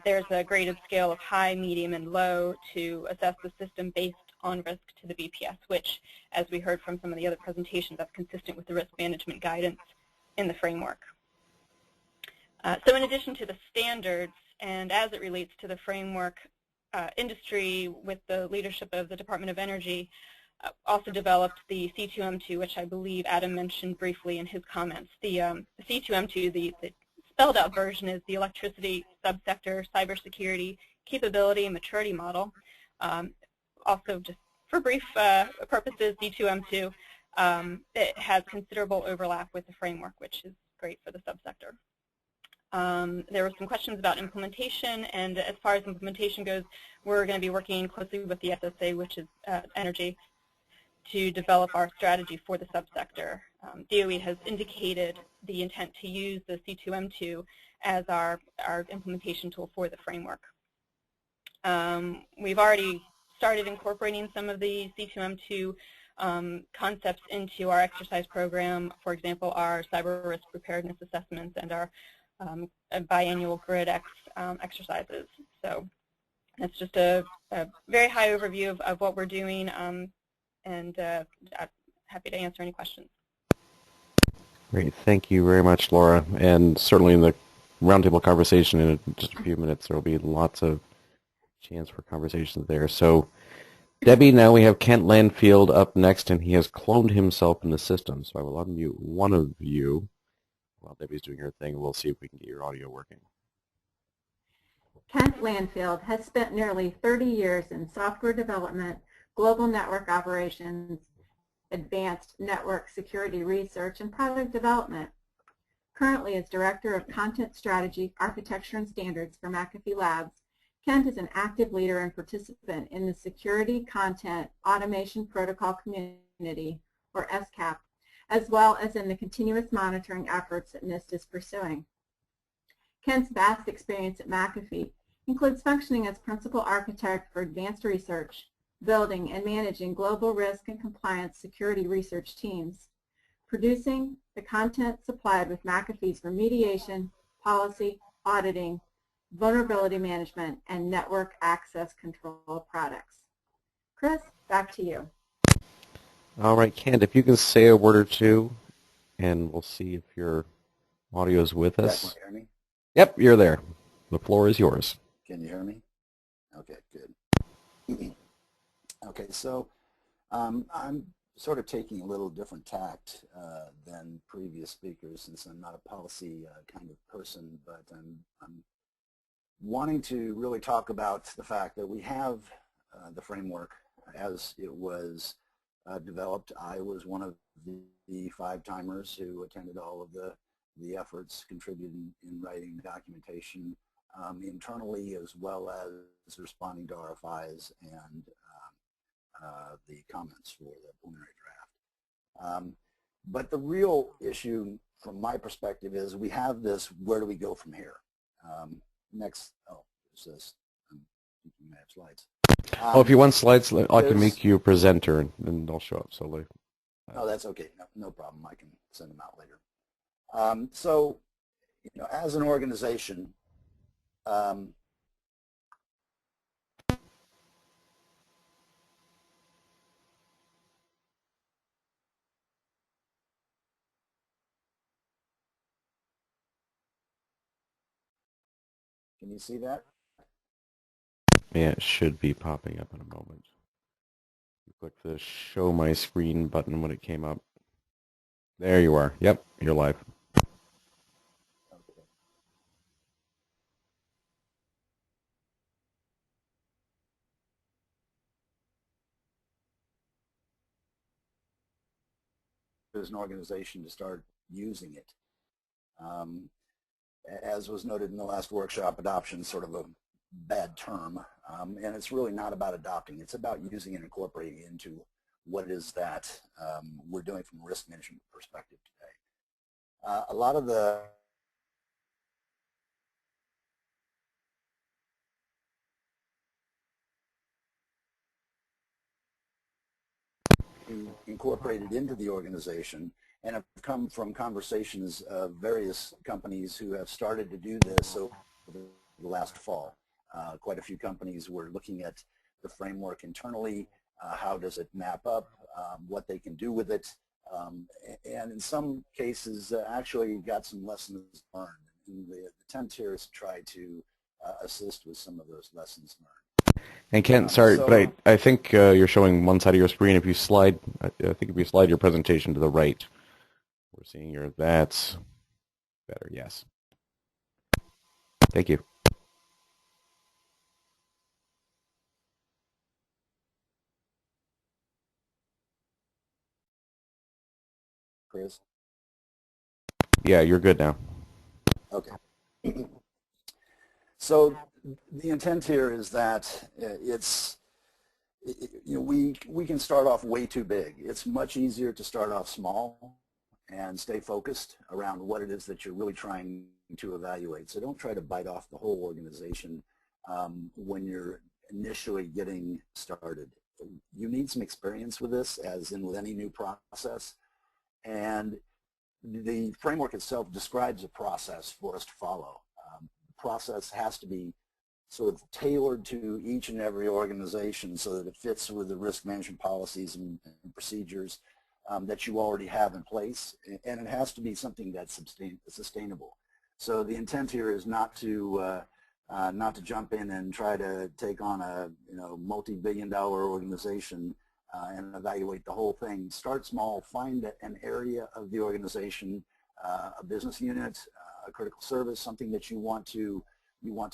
There's a graded scale of high, medium, and low to assess the system based on risk to the BPS, which, as we heard from some of the other presentations, that's consistent with the risk management guidance in the framework. So in addition to the standards, and as it relates to the framework, industry, with the leadership of the Department of Energy, also developed the C2M2, which I believe Adam mentioned briefly in his comments. The C2M2, the spelled out version, is the electricity subsector cybersecurity capability and maturity model. Also, just for brief purposes, D2M2, it has considerable overlap with the framework, which is great for the subsector. There were some questions about implementation, and as far as implementation goes, we're going to be working closely with the SSA, which is Energy, to develop our strategy for the subsector. DOE has indicated the intent to use the C2M2 as our implementation tool for the framework. We've already started incorporating some of the C2M2 concepts into our exercise program. For example, our cyber risk preparedness assessments and our biannual GridX exercises. So that's just a very high overview of what we're doing, and I'm happy to answer any questions. Great. Thank you very much, Laura. And certainly in the roundtable conversation in just a few minutes, there will be lots of chance for conversations there. So, Debbie, now we have Kent Landfield up next, and he has cloned himself in the system. So I will unmute one of you while Debbie's doing her thing. We'll see if we can get your audio working. Kent Landfield has spent nearly 30 years in software development, global network operations, advanced network security research, and product development. Currently as Director of Content Strategy, Architecture, and Standards for McAfee Labs, Kent is an active leader and participant in the Security Content Automation Protocol Community, or SCAP, as well as in the continuous monitoring efforts that NIST is pursuing. Kent's vast experience at McAfee includes functioning as principal architect for advanced research, building and managing global risk and compliance security research teams, producing the content supplied with McAfee's remediation, policy, auditing, vulnerability management, and network access control products. Chris, back to you. All right, Kent, if you can say a word or two, and we'll see if your audio is with us. Can you hear me? Yep, you're there. The floor is yours. Can you hear me? Okay, good. Okay, so I'm sort of taking a little different tact than previous speakers, since I'm not a policy kind of person, but I'm wanting to really talk about the fact that we have the framework as it was developed. I was one of the five-timers who attended all of the efforts, contributed in writing documentation internally, as well as responding to RFIs and the comments for the preliminary draft. But the real issue from my perspective is we have this, where do we go from here? Next, oh, there's this, I'm thinking I have slides. If you want slides, I can make you a presenter, and they'll show up slowly. Oh, that's okay. No problem. I can send them out later. So, you know, as an organization, can you see that? Yeah, it should be popping up in a moment. You click the show my screen button when it came up. There you are. Yep, you're live. Okay. As an organization to start using it. As was noted in the last workshop, adoption is sort of a bad term, and it's really not about adopting. It's about using and incorporating into what it is that we're doing from a risk management perspective today. A lot of the incorporated into the organization, and have come from conversations of various companies who have started to do this over the last fall. Quite a few companies were looking at the framework internally, how does it map up, what they can do with it, and in some cases actually got some lessons learned. And the intent here is to try to assist with some of those lessons learned. And Kent, sorry, but I think you're showing one side of your screen. If you slide, I think if you slide your presentation to the right, we're seeing your, that's better, yes. Thank you. Chris? Yeah, you're good now. Okay. So the intent here is that we can start off way too big. It's much easier to start off small and stay focused around what it is that you're really trying to evaluate. So don't try to bite off the whole organization when you're initially getting started. You need some experience with this, as in with any new process, and the framework itself describes a process for us to follow. The process has to be sort of tailored to each and every organization so that it fits with the risk management policies and procedures that you already have in place, and it has to be something that's sustainable. So the intent here is not to jump in and try to take on a multi-billion-dollar organization and evaluate the whole thing. Start small, find an area of the organization, a business unit, a critical service, something that you want to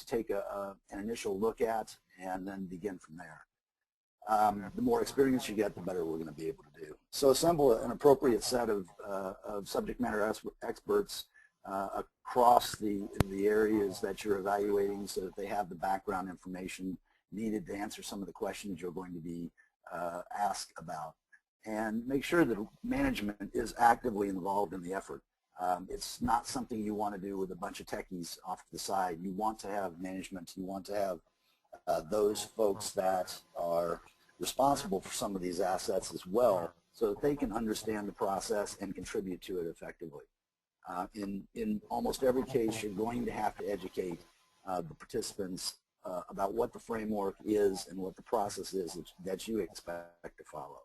take an initial look at, and then begin from there. The more experience you get, the better we're going to be able to do. So assemble an appropriate set of subject matter experts across the areas that you're evaluating so that they have the background information needed to answer some of the questions you're going to be asked about. And make sure that management is actively involved in the effort. It's not something you want to do with a bunch of techies off to the side. You want to have management, you want to have those folks that are responsible for some of these assets as well, so that they can understand the process and contribute to it effectively. In almost every case, you're going to have to educate the participants about what the framework is and what the process is that you expect to follow.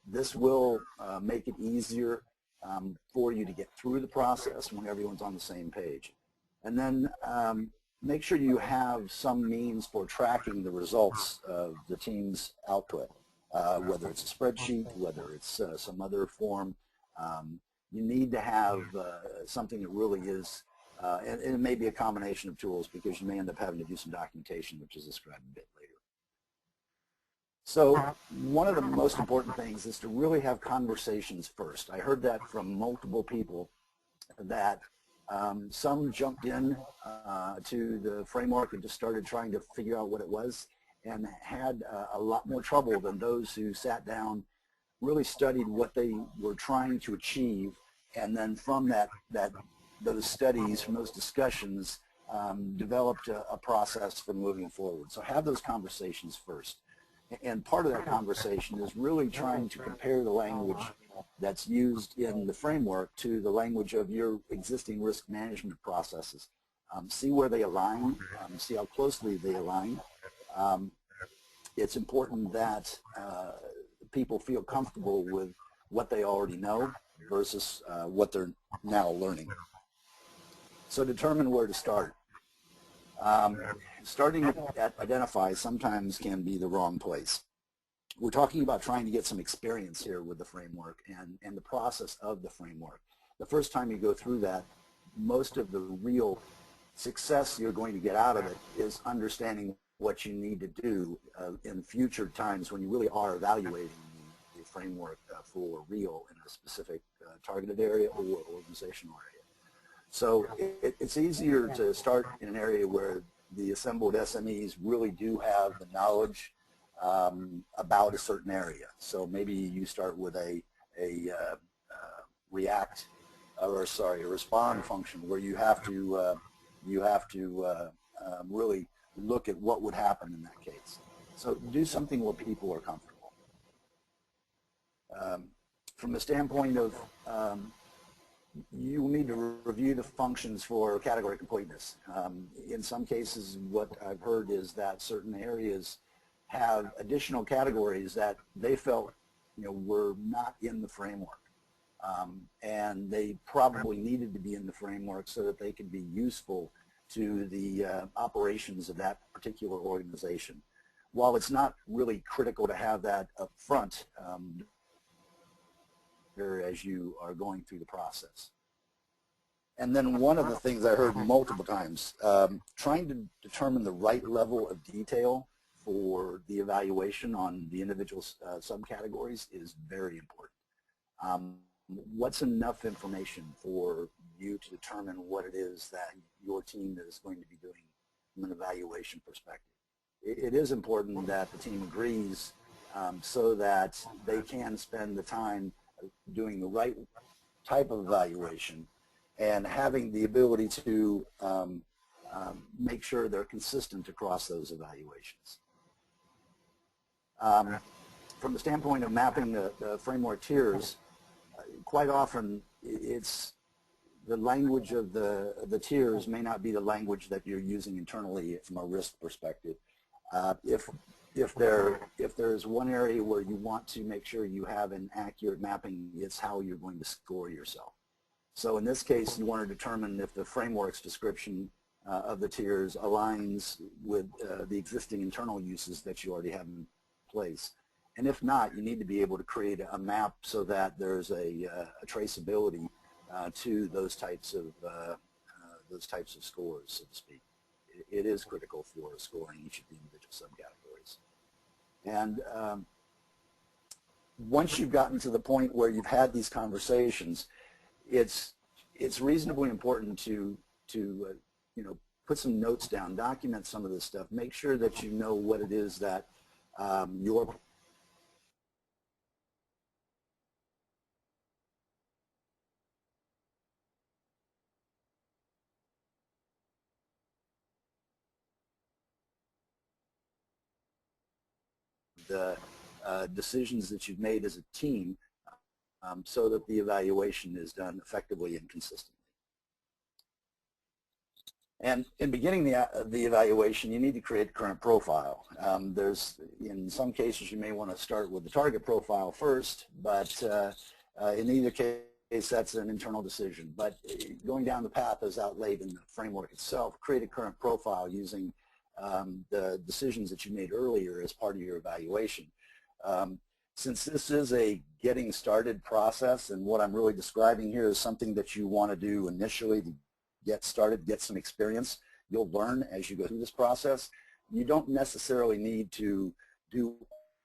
This will make it easier for you to get through the process when everyone's on the same page. And then make sure you have some means for tracking the results of the team's output, whether it's a spreadsheet, whether it's some other form. You need to have something that really is, and it may be a combination of tools, because you may end up having to do some documentation, which is described a bit later. So one of the most important things is to really have conversations first. I heard that from multiple people, that some jumped in to the framework and just started trying to figure out what it was, and had a lot more trouble than those who sat down, really studied what they were trying to achieve, and then from those studies, from those discussions, developed a process for moving forward. So have those conversations first. And part of that conversation is really trying to compare the language that's used in the framework to the language of your existing risk management processes. See where they align, see how closely they align. It's important that people feel comfortable with what they already know versus what they're now learning. So determine where to start. Starting at identify sometimes can be the wrong place. We're talking about trying to get some experience here with the framework and the process of the framework. The first time you go through that, most of the real success you're going to get out of it is understanding what you need to do in future times when you really are evaluating the framework for real in a specific targeted area or organizational area. So it's easier to start in an area where the assembled SMEs really do have the knowledge about a certain area. So maybe you start with a respond function where you have to really look at what would happen in that case. So do something where people are comfortable. From the standpoint of you need to review the functions for category completeness. In some cases, what I've heard is that certain areas have additional categories that they felt were not in the framework. And they probably needed to be in the framework so that they could be useful to the operations of that particular organization. While it's not really critical to have that up front as you are going through the process. And then one of the things I heard multiple times, trying to determine the right level of detail for the evaluation on the individual subcategories is very important. What's enough information for you to determine what it is that your team is going to be doing from an evaluation perspective? It is important that the team agrees so that they can spend the time doing the right type of evaluation and having the ability to make sure they're consistent across those evaluations. From the standpoint of mapping the framework tiers, quite often it's the language of the tiers may not be the language that you're using internally from a risk perspective. If there's one area where you want to make sure you have an accurate mapping, it's how you're going to score yourself. So in this case, you want to determine if the framework's description of the tiers aligns with the existing internal uses that you already have in place. And if not, you need to be able to create a map so that there's a traceability to those types of scores, so to speak. It is critical for scoring each of the individual subcategories. And once you've gotten to the point where you've had these conversations, it's reasonably important to put some notes down, document some of this stuff, make sure that you know what it is that your the decisions that you've made as a team so that the evaluation is done effectively and consistently. And in beginning the evaluation, you need to create a current profile. In some cases, you may want to start with the target profile first, but in either case, that's an internal decision. But going down the path as outlaid in the framework itself, create a current profile using the decisions that you made earlier as part of your evaluation. Since this is a getting started process, and what I'm really describing here is something that you want to do initially to get started, get some experience, you'll learn as you go through this process. You don't necessarily need to do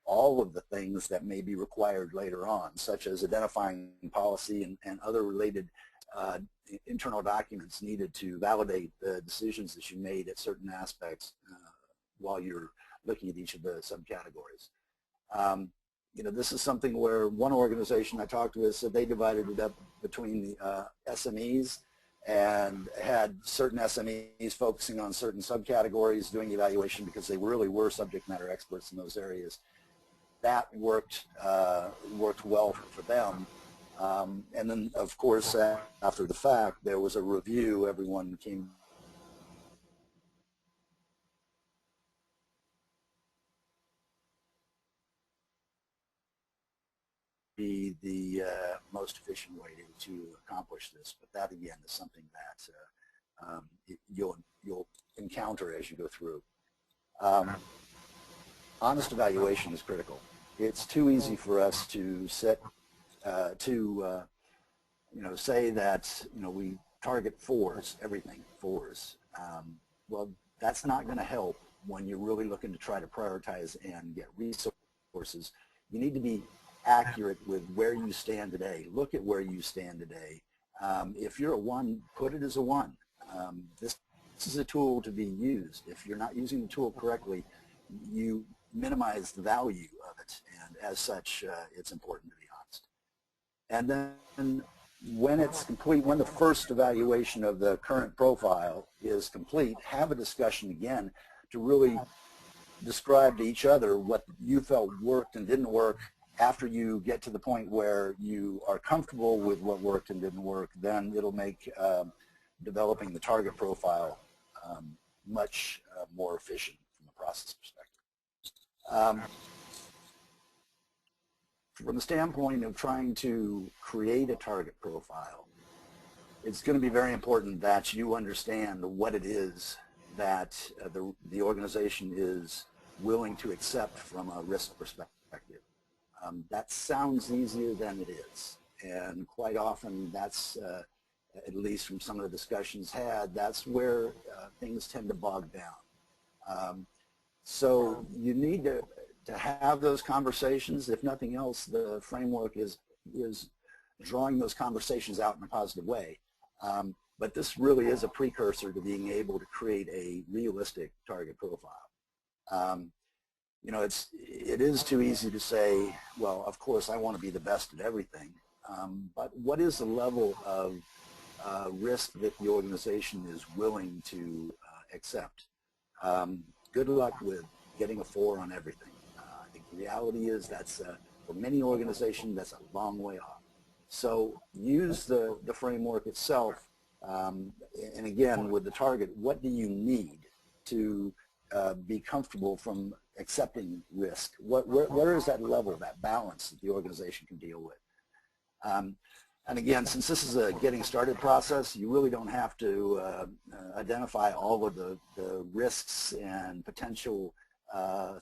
all of the things that may be required later on, such as identifying policy and other related internal documents needed to validate the decisions that you made at certain aspects while you're looking at each of the subcategories. This is something where one organization I talked with said they divided it up between the SMEs and had certain SMEs focusing on certain subcategories doing evaluation because they really were subject matter experts in those areas. That worked well for them. And then, of course, after the fact, there was a review. Everyone came be the most efficient way to accomplish this. But that, again, is something that you'll encounter as you go through. Honest evaluation is critical. It's too easy for us to say that we target fours, everything fours. Well, that's not going to help when you're really looking to try to prioritize and get resources. You need to be accurate with where you stand today. Look at where you stand today. If you're a 1, put it as a 1. This is a tool to be used. If you're not using the tool correctly, you minimize the value of it, and as such, it's important to be honest. And then when it's complete, when the first evaluation of the current profile is complete, have a discussion again to really describe to each other what you felt worked and didn't work, after you get to the point where you are comfortable with what worked and didn't work, then it'll make developing the target profile much more efficient from a process perspective. From the standpoint of trying to create a target profile, it's going to be very important that you understand what it is that the organization is willing to accept from a risk perspective. That sounds easier than it is, and quite often that's, at least from some of the discussions had, that's where things tend to bog down. So you need to have those conversations. If nothing else, the framework is drawing those conversations out in a positive way. But this really is a precursor to being able to create a realistic target profile. You know, it is too easy to say, well, of course I want to be the best at everything, but what is the level of risk that the organization is willing to accept? Good luck with getting a 4 on everything. I think the reality is that's, for many organizations, that's a long way off. So use the framework itself, and again, with the target, what do you need to be comfortable from accepting risk? Where is that level, that balance that the organization can deal with? And again, since this is a getting started process, you really don't have to identify all of the risks and potential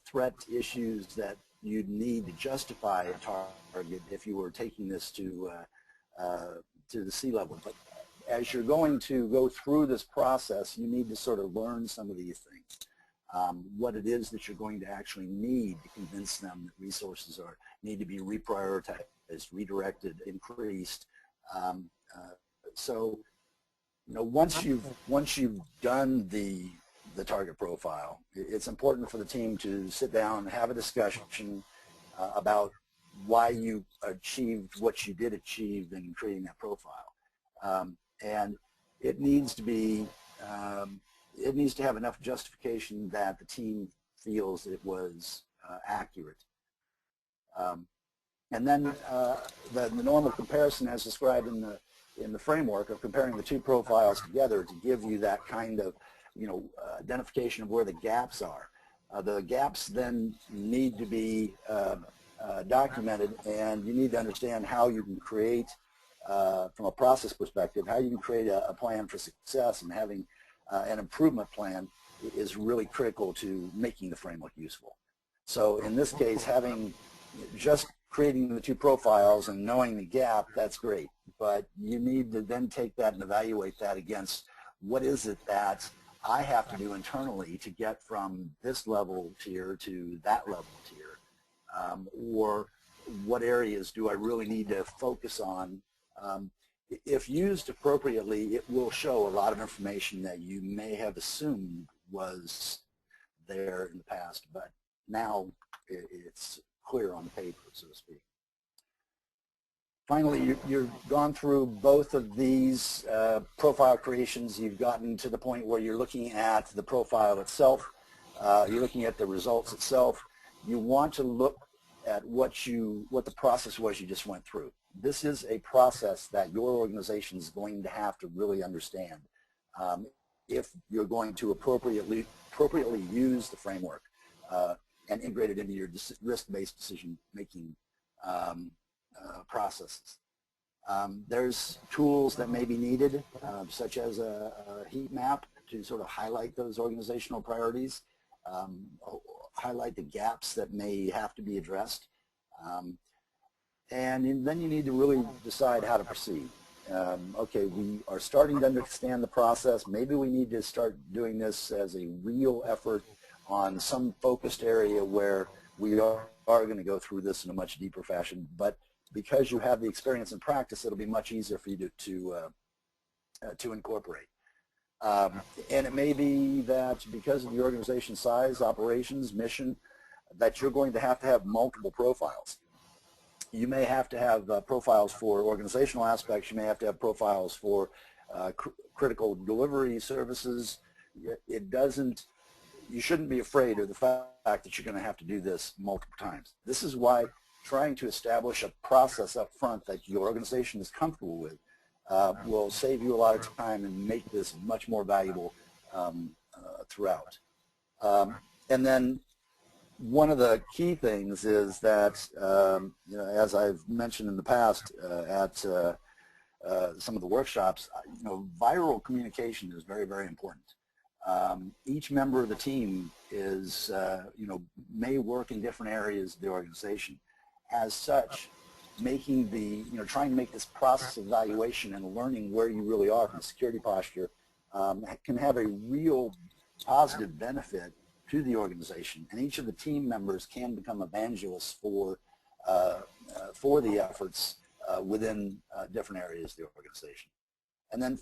threat issues that you'd need to justify a target if you were taking this to the C-level. But as you're going to go through this process, you need to sort of learn some of these things. What it is that you're going to actually need to convince them that resources need to be reprioritized, redirected, increased. So, you know, once you've done the target profile, it's important for the team to sit down and have a discussion about why you achieved what you did achieve in creating that profile. And it needs to be, it needs to have enough justification that the team feels it was accurate. And then the normal comparison as described in the framework of comparing the two profiles together to give you that kind of, you know, identification of where the gaps are. The gaps then need to be documented, and you need to understand how you can create, from a process perspective, how you can create a plan for success, and having an improvement plan is really critical to making the framework useful. So in this case, having just creating the two profiles and knowing the gap, that's great. But you need to then take that and evaluate that against what is it that I have to do internally to get from this level tier to that level tier, or what areas do I really need to focus on. If used appropriately, it will show a lot of information that you may have assumed was there in the past, but now it's clear on the paper, so to speak. Finally, you've gone through both of these profile creations. You've gotten to the point where you're looking at the profile itself. You're looking at the results itself. You want to look at what the process was you just went through. This is a process that your organization is going to have to really understand if you're going to appropriately use the framework and integrate it into your risk-based decision-making processes. There's tools that may be needed, such as a heat map to sort of highlight those organizational priorities, highlight the gaps that may have to be addressed, and then you need to really decide how to proceed. Okay, we are starting to understand the process. Maybe we need to start doing this as a real effort on some focused area where we are going to go through this in a much deeper fashion. But because you have the experience and practice, it'll be much easier for you to incorporate. And it may be that because of the organization size, operations, mission, that you're going to have multiple profiles. You may have to have profiles for organizational aspects. You may have to have profiles for critical delivery services. You shouldn't be afraid of the fact that you're going to have to do this multiple times. This is why trying to establish a process up front that your organization is comfortable with will save you a lot of time and make this much more valuable throughout. And then one of the key things is that, you know, as I've mentioned in the past at some of the workshops, you know, viral communication is very, very important. Each member of the team is, you know, may work in different areas of the organization. As such, making the, you know, trying to make this process of evaluation and learning where you really are from a security posture can have a real positive benefit to the organization, and each of the team members can become evangelists for the efforts within different areas of the organization. And then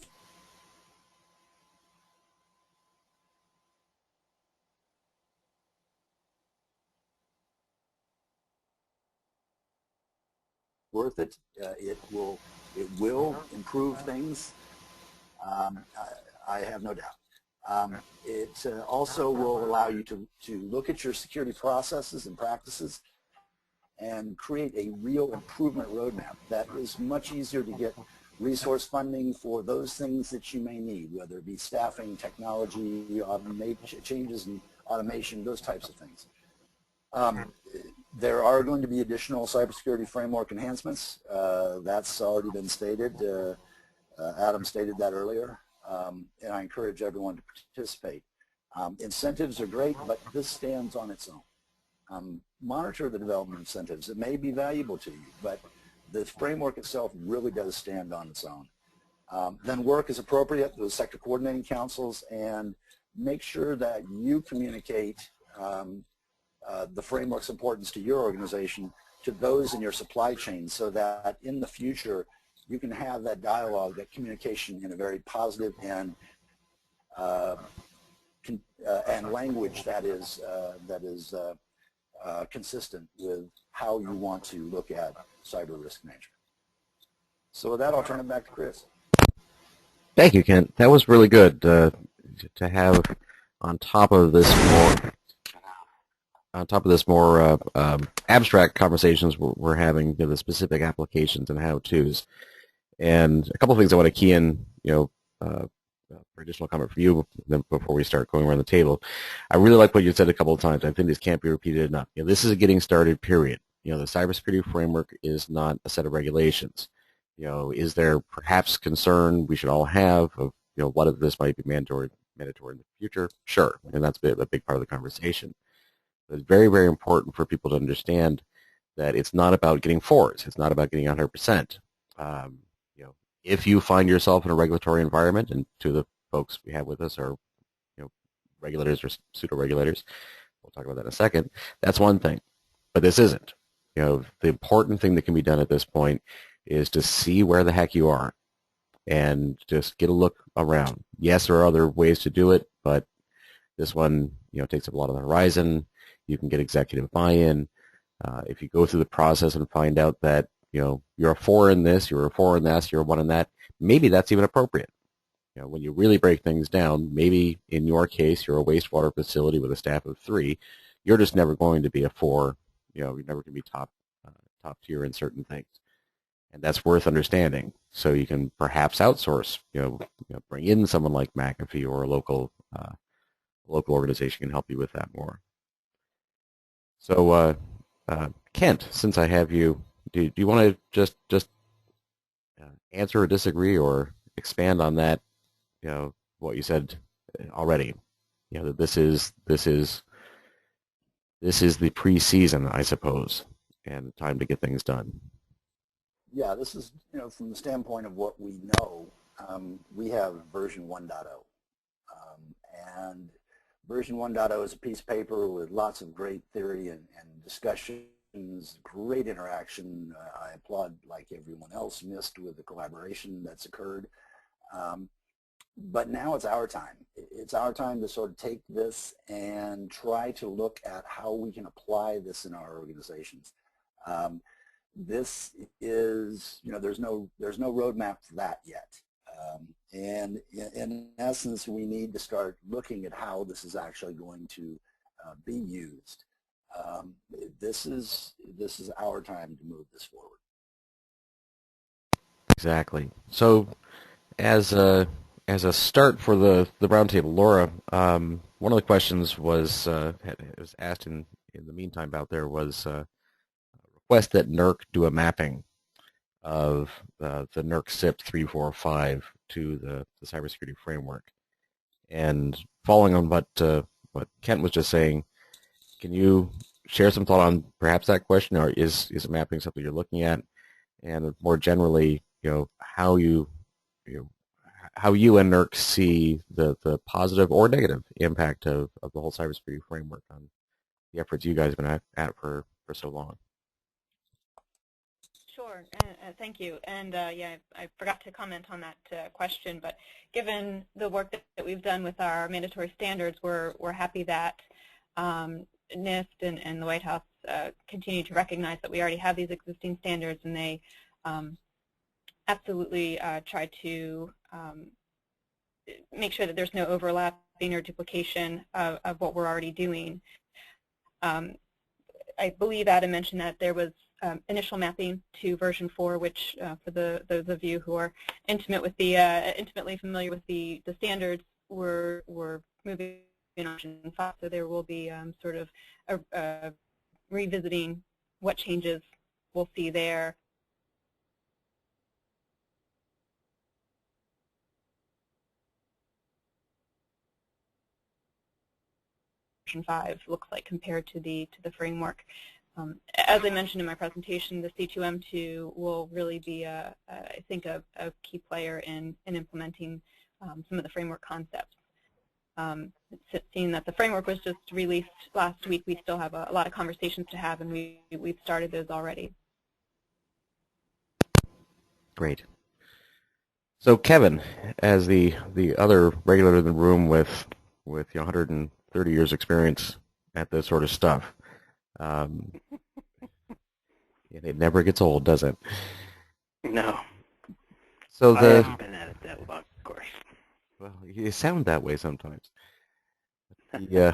worth it. It will improve things. I have no doubt. It also will allow you to look at your security processes and practices and create a real improvement roadmap that is much easier to get resource funding for those things that you may need, whether it be staffing, technology, changes in automation, those types of things. There are going to be additional cybersecurity framework enhancements. That's already been stated. Adam stated that earlier, and I encourage everyone to participate. Incentives are great, but this stands on its own. Monitor the development incentives. It may be valuable to you, but the framework itself really does stand on its own. Then work as appropriate with sector coordinating councils and make sure that you communicate the framework's importance to your organization to those in your supply chain so that in the future you can have that dialogue, that communication in a very positive and language that is consistent with how you want to look at cyber risk management. So with that, I'll turn it back to Chris. Thank you, Kent. That was really good to have on top of this more abstract conversations we're having, the specific applications and how-tos. And a couple of things I want to key in, for additional comment for you before we start going around the table. I really like what you said a couple of times. I think this can't be repeated enough. This is a getting started period. The cybersecurity framework is not a set of regulations. Is there perhaps concern we should all have of, what if this might be mandatory in the future? Sure, and that's a big part of the conversation. But it's very, very important for people to understand that it's not about getting fours. It's not about getting 100%. If you find yourself in a regulatory environment, and two of the folks we have with us are, regulators or pseudo-regulators, we'll talk about that in a second, that's one thing. But this isn't. The important thing that can be done at this point is to see where the heck you are and just get a look around. Yes, there are other ways to do it, but this one, takes up a lot of the horizon. You can get executive buy-in. If you go through the process and find out that, you're a 4 in this, you're a 4 in this, you're a 1 in that, maybe that's even appropriate. When you really break things down, maybe in your case, you're a wastewater facility with a staff of 3, you're just never going to be a 4. You're never going to be top tier in certain things. And that's worth understanding. So you can perhaps outsource, bring in someone like McAfee or a local organization can help you with that more. So, Kent, since I have you, do you want to just answer or disagree or expand on that? What you said already. That this is the preseason, I suppose, and time to get things done. Yeah, this is, from the standpoint of what we know, we have version 1.0. And version 1.0 is a piece of paper with lots of great theory and discussions, great interaction. I applaud, like everyone else missed, with the collaboration that's occurred. But now it's our time. It's our time to sort of take this and try to look at how we can apply this in our organizations. This is, there's no roadmap to that yet. And in essence, we need to start looking at how this is actually going to be used. This is our time to move this forward. Exactly. So, as a start for the roundtable, Laura, one of the questions was asked in the meantime out there was request that NERC do a mapping of the NERC SIP 345 to the cybersecurity framework. And following on what Kent was just saying, can you share some thought on perhaps that question, or is mapping something you're looking at, and more generally, how you and NERC see the positive or negative impact of the whole cybersecurity framework on the efforts you guys have been at for so long? Sure, thank you. And yeah, I forgot to comment on that question, but given the work that we've done with our mandatory standards, we're happy that NIST and the White House continue to recognize that we already have these existing standards, and they absolutely try to make sure that there's no overlapping or duplication of what we're already doing. I believe Adam mentioned that there was initial mapping to version 4, which for those of you who are intimately familiar with the standards, we're moving on version 5, so there will be sort of revisiting what changes we'll see there. Version 5 looks like compared to the framework. As I mentioned in my presentation, the C2M2 will really be, I think, a key player in implementing some of the framework concepts. Seeing that the framework was just released last week, we still have a lot of conversations to have, and we've started those already. Great. So Kevin, as the other regulator in the room with 130 years experience at this sort of stuff, it never gets old, does it? No. So I haven't been at it that long, of course. Well, you sound that way sometimes. Yeah,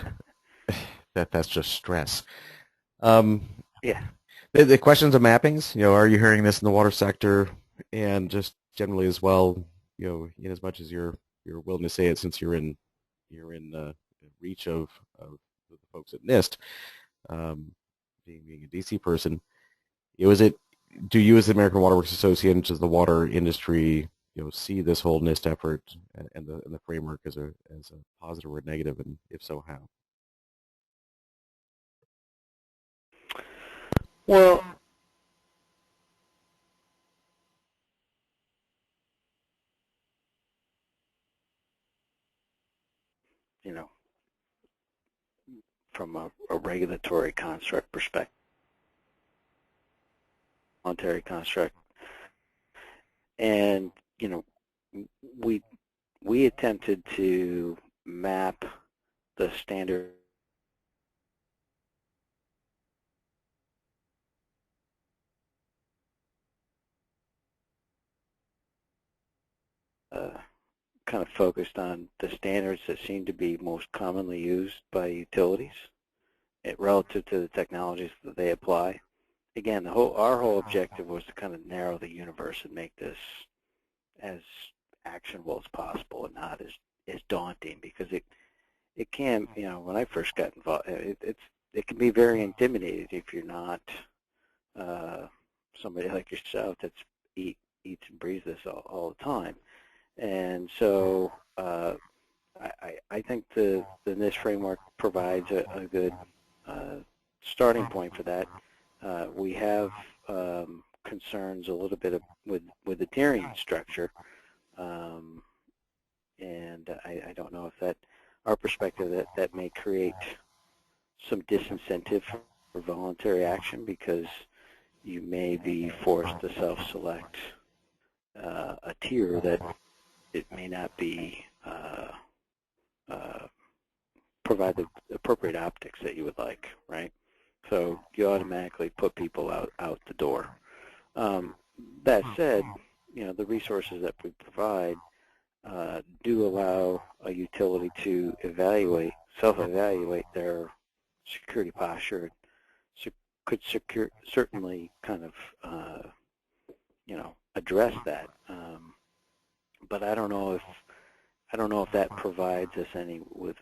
that's just stress. Yeah. The questions of mappings. Are you hearing this in the water sector, and just generally as well? In as much as you're willing to say it, since you're in reach of the folks at NIST, being a DC person, do you as the American Water Works Association, as the water industry, see this whole NIST effort and the framework as a positive or negative, and if so, how? Well, from a regulatory construct perspective, monetary construct, and we attempted to map the standard kind of focused on the standards that seem to be most commonly used by utilities relative to the technologies that they apply. Again, our whole objective was to kind of narrow the universe and make this as actionable as possible and not as daunting, because it can, when I first got involved, it can be very intimidating if you're not somebody like yourself that's eats and breathes this all the time. And so I think the NIST framework provides a good starting point for that. We have concerns a little bit with the tiering structure, and I don't know if that, our perspective, that may create some disincentive for voluntary action, because you may be forced to self-select a tier that it may not be provide the appropriate optics that you would like, right? So you automatically put people out the door. That said, the resources that we provide do allow a utility to self-evaluate their security posture, could certainly kind of address that, but I don't know if that provides us any with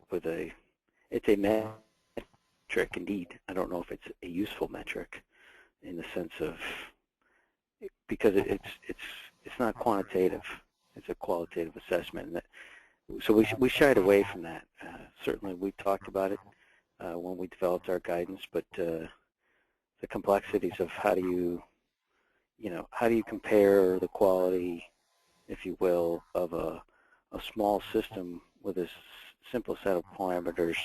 it's a metric indeed. I don't know if it's a useful metric in the sense of, because it's not quantitative, it's a qualitative assessment. So we shied away from that. Certainly we talked about it when we developed our guidance, but the complexities of how do you compare the quality, if you will, of a small system with a simple set of parameters,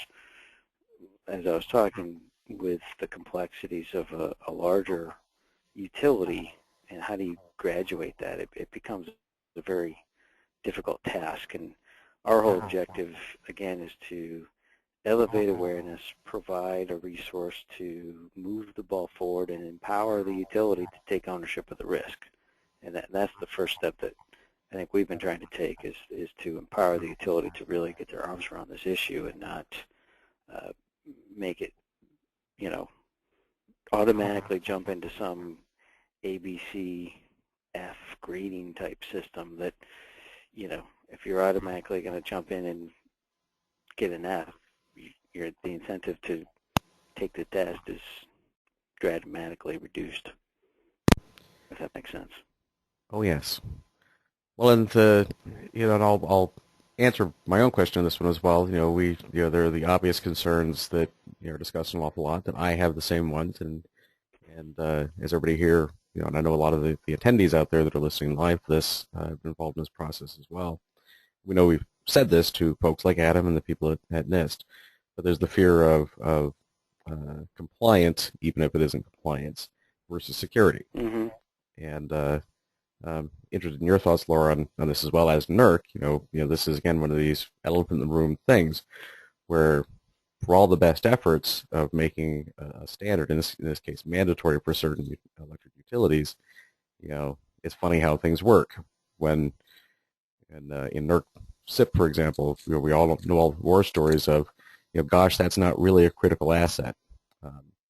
as I was talking, with the complexities of a larger utility, and how do you graduate that? It becomes a very difficult task, and our whole objective, again, is to elevate awareness, provide a resource to move the ball forward, and empower the utility to take ownership of the risk. And that's the first step that I think we've been trying to take, is to empower the utility to really get their arms around this issue and not make it, automatically jump into some ABC F grading type system that, if you're automatically going to jump in and get an F, the incentive to take the test is dramatically reduced, if that makes sense. Oh, yes. Well, and and I'll answer my own question on this one as well. There are the obvious concerns that are discussed an awful lot. That I have the same ones, and as everybody here, and I know a lot of the attendees out there that are listening live to this have been involved in this process as well. We know we've said this to folks like Adam and the people at NIST, but there's the fear of compliance, even if it isn't compliance, versus security. Mm-hmm. And interested in your thoughts, Laura, on this as well. As NERC, this is again one of these elephant in the room things where, for all the best efforts of making a standard, in this case mandatory for certain electric utilities, it's funny how things work. When in NERC SIP, for example, we all know all the war stories of, gosh, that's not really a critical asset.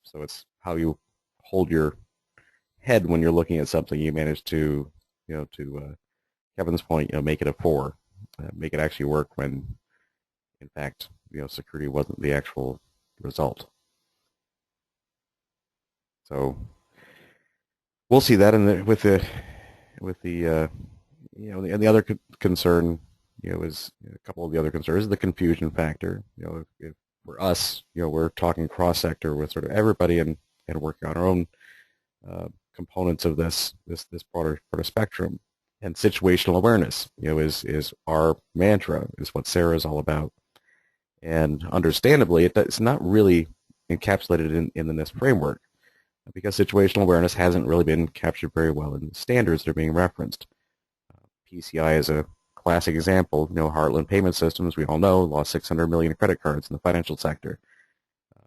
So it's how you hold your head when you're looking at something. You manage to, to Kevin's point, make it a 4, make it actually work when, in fact, security wasn't the actual result. So we'll see that, and with the and the other concern, is a couple of the other concerns is the confusion factor. If for us, we're talking cross sector with sort of everybody and working on our own components of this broader spectrum. And situational awareness, is our mantra, is what Sarah is all about. And understandably, it's not really encapsulated in the NIST framework, because situational awareness hasn't really been captured very well in the standards that are being referenced. PCI is a classic example. Heartland Payment Systems, we all know, lost 600 million credit cards in the financial sector.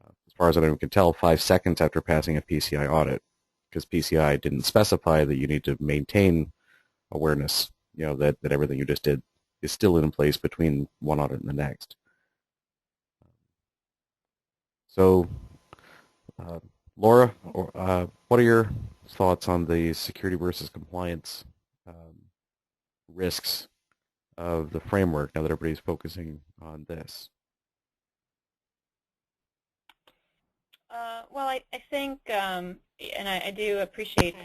As far as anyone can tell, 5 seconds after passing a PCI audit, because PCI didn't specify that you need to maintain awareness, that everything you just did is still in place between one audit and the next. So, Laura, what are your thoughts on the security versus compliance risks of the framework now that everybody's focusing on this? Well, I think, and I do appreciate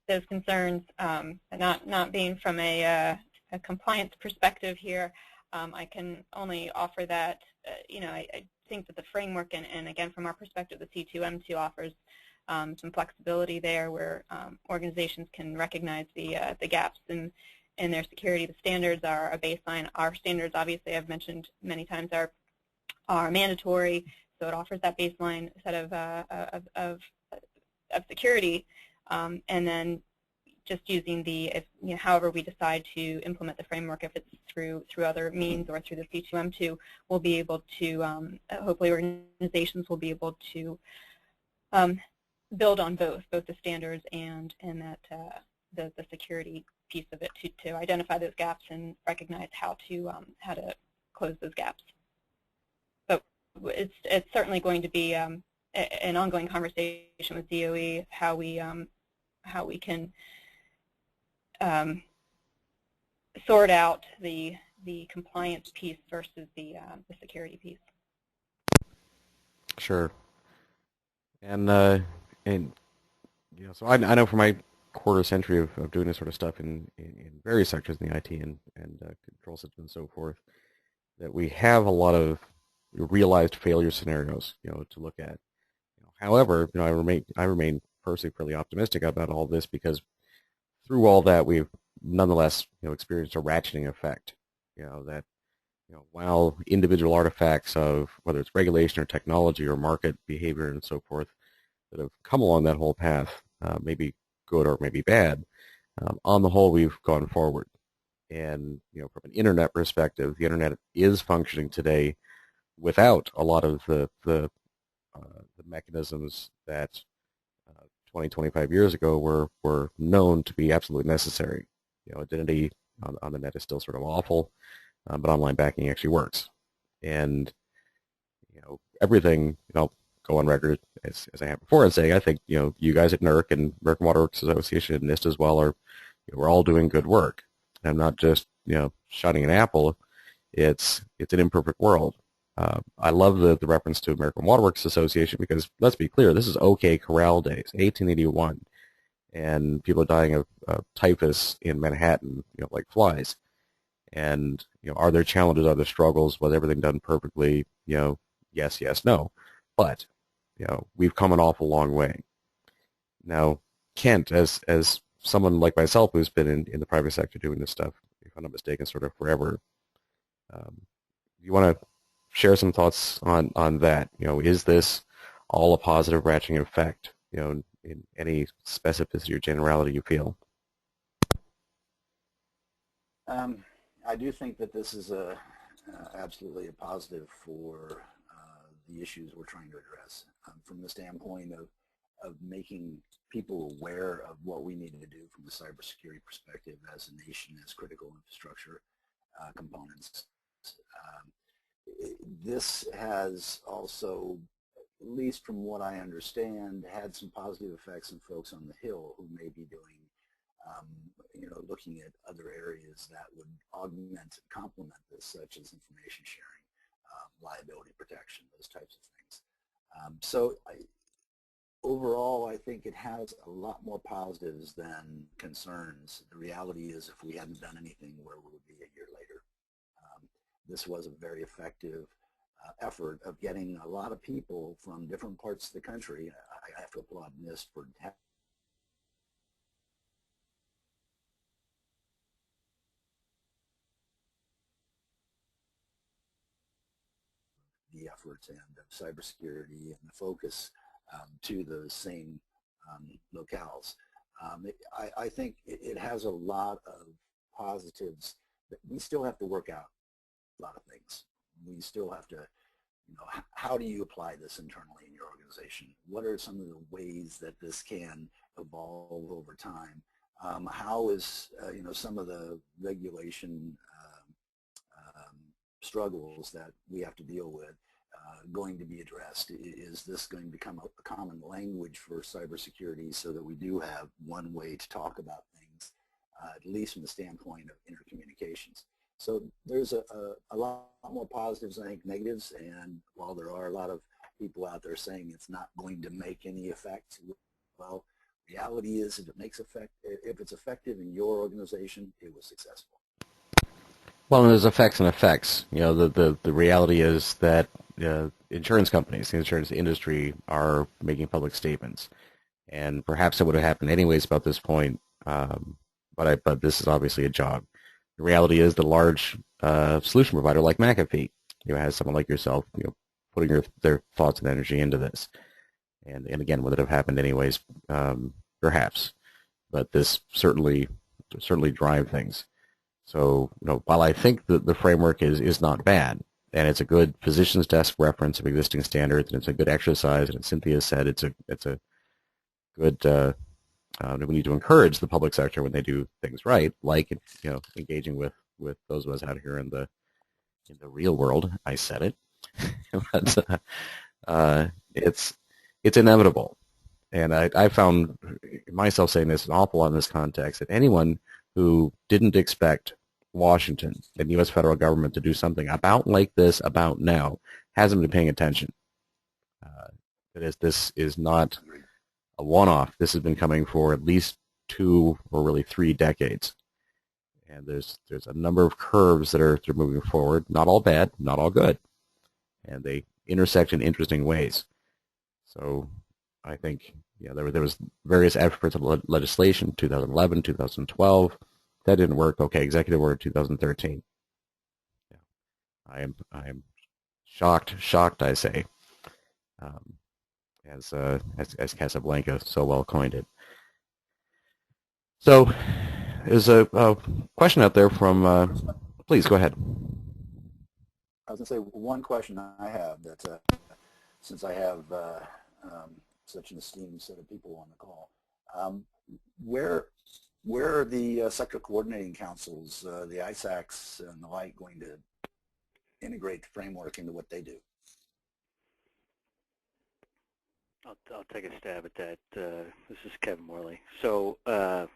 those concerns, not being from a compliance perspective here. I can only offer that, I think that the framework, and again, from our perspective, the C2M2 offers some flexibility there, where organizations can recognize the gaps in their security. The standards are a baseline. Our standards, obviously, I've mentioned many times, are mandatory, so it offers that baseline set of security, and then just using however we decide to implement the framework, if it's through other means or through the C2M2, we'll be able to, hopefully organizations will be able to build on both the standards and that the security piece of it to identify those gaps and recognize how to close those gaps. So it's certainly going to be an ongoing conversation with DOE how we can sort out the compliance piece versus the security piece. Sure. And you know, so I know from my quarter century of doing this sort of stuff in various sectors in the IT and control systems and so forth, that we have a lot of realized failure scenarios, you know, to look at. You know, however, you know, I remain personally fairly optimistic about all this because through all that we've nonetheless, you know, experienced a ratcheting effect. You know, that, you know, while individual artifacts of whether it's regulation or technology or market behavior and so forth that have come along that whole path, maybe good or maybe bad, on the whole we've gone forward. And, you know, from an internet perspective, the internet is functioning today without a lot of the mechanisms that 20, 25 years ago were known to be absolutely necessary. You know, identity on the net is still sort of awful, but online banking actually works. And, you know, everything, you know, go on record as I have before and say, I think, you know, you guys at NERC and American Water Works Association and NIST as well are, you know, we're all doing good work. And I'm not just, you know, shining an apple. It's an imperfect world. I love the reference to American Water Works Association because let's be clear, this is OK Corral days, 1881, and people are dying of typhus in Manhattan, you know, like flies. And, you know, are there challenges? Are there struggles? Was everything done perfectly? You know, yes, no. But, you know, we've come an awful long way. Now, Kent, as someone like myself who's been in the private sector doing this stuff, if I'm not mistaken, sort of forever, you want to share some thoughts on that? You know, is this all a positive ratcheting effect? You know, in any specificity or generality you feel? I do think that this is absolutely a positive for the issues we're trying to address from the standpoint of making people aware of what we need to do from a cybersecurity perspective as a nation, as critical infrastructure components. This has also, at least from what I understand, had some positive effects on folks on the Hill who may be doing, you know, looking at other areas that would augment and complement this, such as information sharing, liability protection, those types of things. So overall, I think it has a lot more positives than concerns. The reality is if we hadn't done anything, where would we be a year later? This was a very effective effort of getting a lot of people from different parts of the country. I have to applaud NIST for the efforts and of cybersecurity and the focus to those same locales. I think it has a lot of positives, but we still have to work out a lot of things. We still have to, you know, how do you apply this internally in your organization? What are some of the ways that this can evolve over time? How is, you know, some of the regulation struggles that we have to deal with going to be addressed? Is this going to become a common language for cybersecurity so that we do have one way to talk about things, at least from the standpoint of intercommunications? So there's a lot more positives, I think, negatives, and while there are a lot of people out there saying it's not going to make any effect, well, reality is if it makes effect, if it's effective in your organization, it was successful. Well, and there's effects and effects. You know, the reality is that insurance companies, the insurance industry, are making public statements, and perhaps it would have happened anyways about this point. But this is obviously a job. The reality is the large solution provider like McAfee, you know, has someone like yourself, you know, putting their thoughts and energy into this. And again, would it have happened anyways? Perhaps, but this certainly drive things. So, you know, while I think that the framework is not bad, and it's a good physician's desk reference of existing standards, and it's a good exercise, and as Cynthia said, it's a good. We need to encourage the public sector when they do things right, like, you know, engaging with those of us out here in the real world. I said it, but it's it's inevitable. And I found myself saying this an awful lot in this context, that anyone who didn't expect Washington and the U.S. federal government to do something about like this about now hasn't been paying attention. This is not a one-off. This has been coming for at least 2 or really 3 decades. And there's a number of curves that are moving forward, not all bad, not all good. And they intersect in interesting ways. So I think there was various efforts of legislation, 2011, 2012. That didn't work. Okay, Executive Order 2013. Yeah. I am shocked, I say, as Casablanca so well coined it. So there's a question out there from, please go ahead. I was going to say one question I have that since I have such an esteemed set of people on the call, where are the sector coordinating councils, the ISACs and the like, going to integrate the framework into what they do? I'll take a stab at that. This is Kevin Morley. So that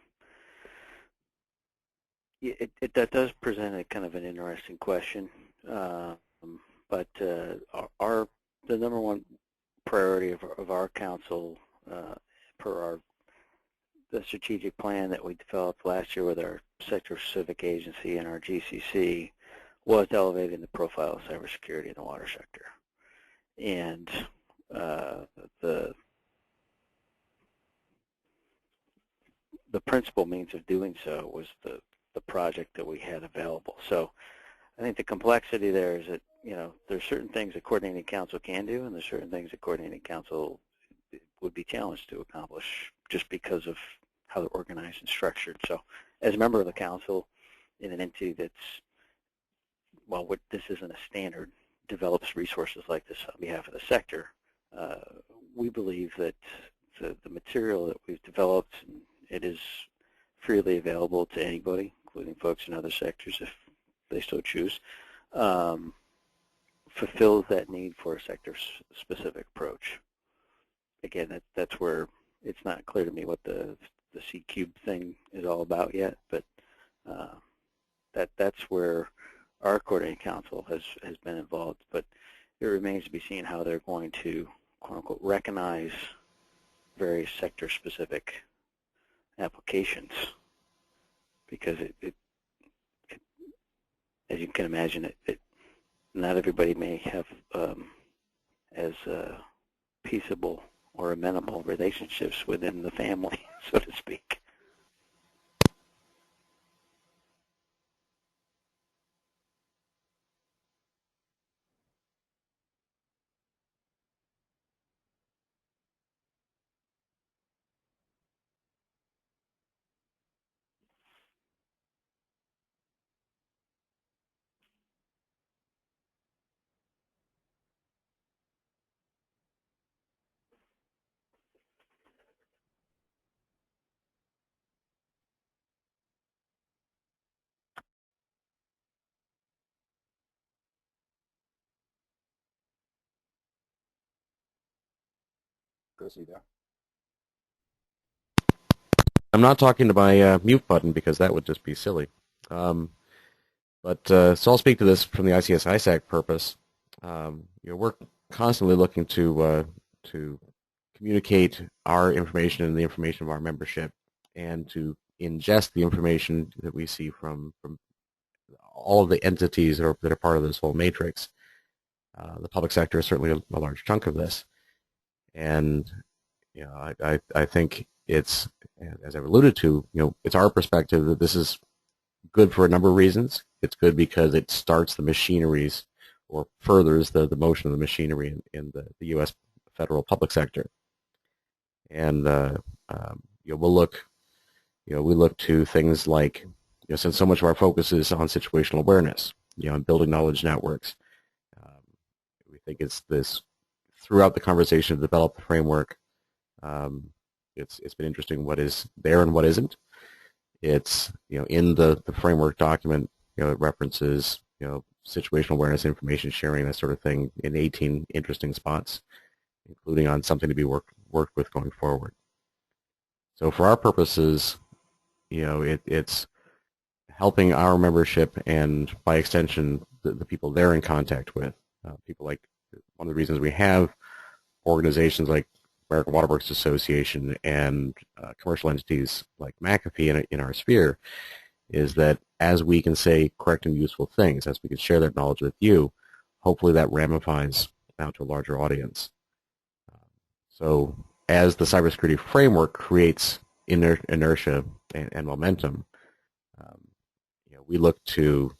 does present a kind of an interesting question, but the number one priority of our council, per the strategic plan that we developed last year with our sector-specific agency and our GCC, was elevating the profile of cybersecurity in the water sector. And the principal means of doing so was the project that we had available. So I think the complexity there is that, there's certain things that coordinating council can do, and there's certain things that coordinating council would be challenged to accomplish just because of how they're organized and structured. So as a member of the council in an entity that's, this isn't a standard, develops resources like this on behalf of the sector, we believe that the material that we've developed, it is freely available to anybody, including folks in other sectors if they so choose, fulfills that need for a sector-specific approach. Again, that's where it's not clear to me what the C-cube thing is all about yet, but that's where our coordinating council has been involved. But it remains to be seen how they're going to, quote-unquote, recognize various sector-specific applications, because it as you can imagine, not everybody may have as peaceable or amenable relationships within the family, so to speak. Chris, are you there? I'm not talking to my mute button because that would just be silly. So I'll speak to this from the ICS-ISAC purpose. We're constantly looking to communicate our information and the information of our membership, and to ingest the information that we see from all of the entities that are part of this whole matrix. The public sector is certainly a large chunk of this, and I think it's, as I've alluded to, it's our perspective that this is good for a number of reasons. It's good because it starts the machineries, or furthers the motion of the machinery in the U.S. federal public sector. And we'll look, we look to things like, since so much of our focus is on situational awareness, and building knowledge networks, we think it's this throughout the conversation to develop the framework. It's been interesting what is there and what isn't. It's in the framework document, it references situational awareness, information sharing, that sort of thing, in 18 interesting spots. including on something to be worked with going forward. So for our purposes, it's helping our membership and by extension the people they're in contact with. People like, one of the reasons we have organizations like American Water Works Association and commercial entities like McAfee in our sphere is that as we can say correct and useful things, as we can share that knowledge with you, hopefully that ramifies out to a larger audience. So as the cybersecurity framework creates inertia and momentum, we look to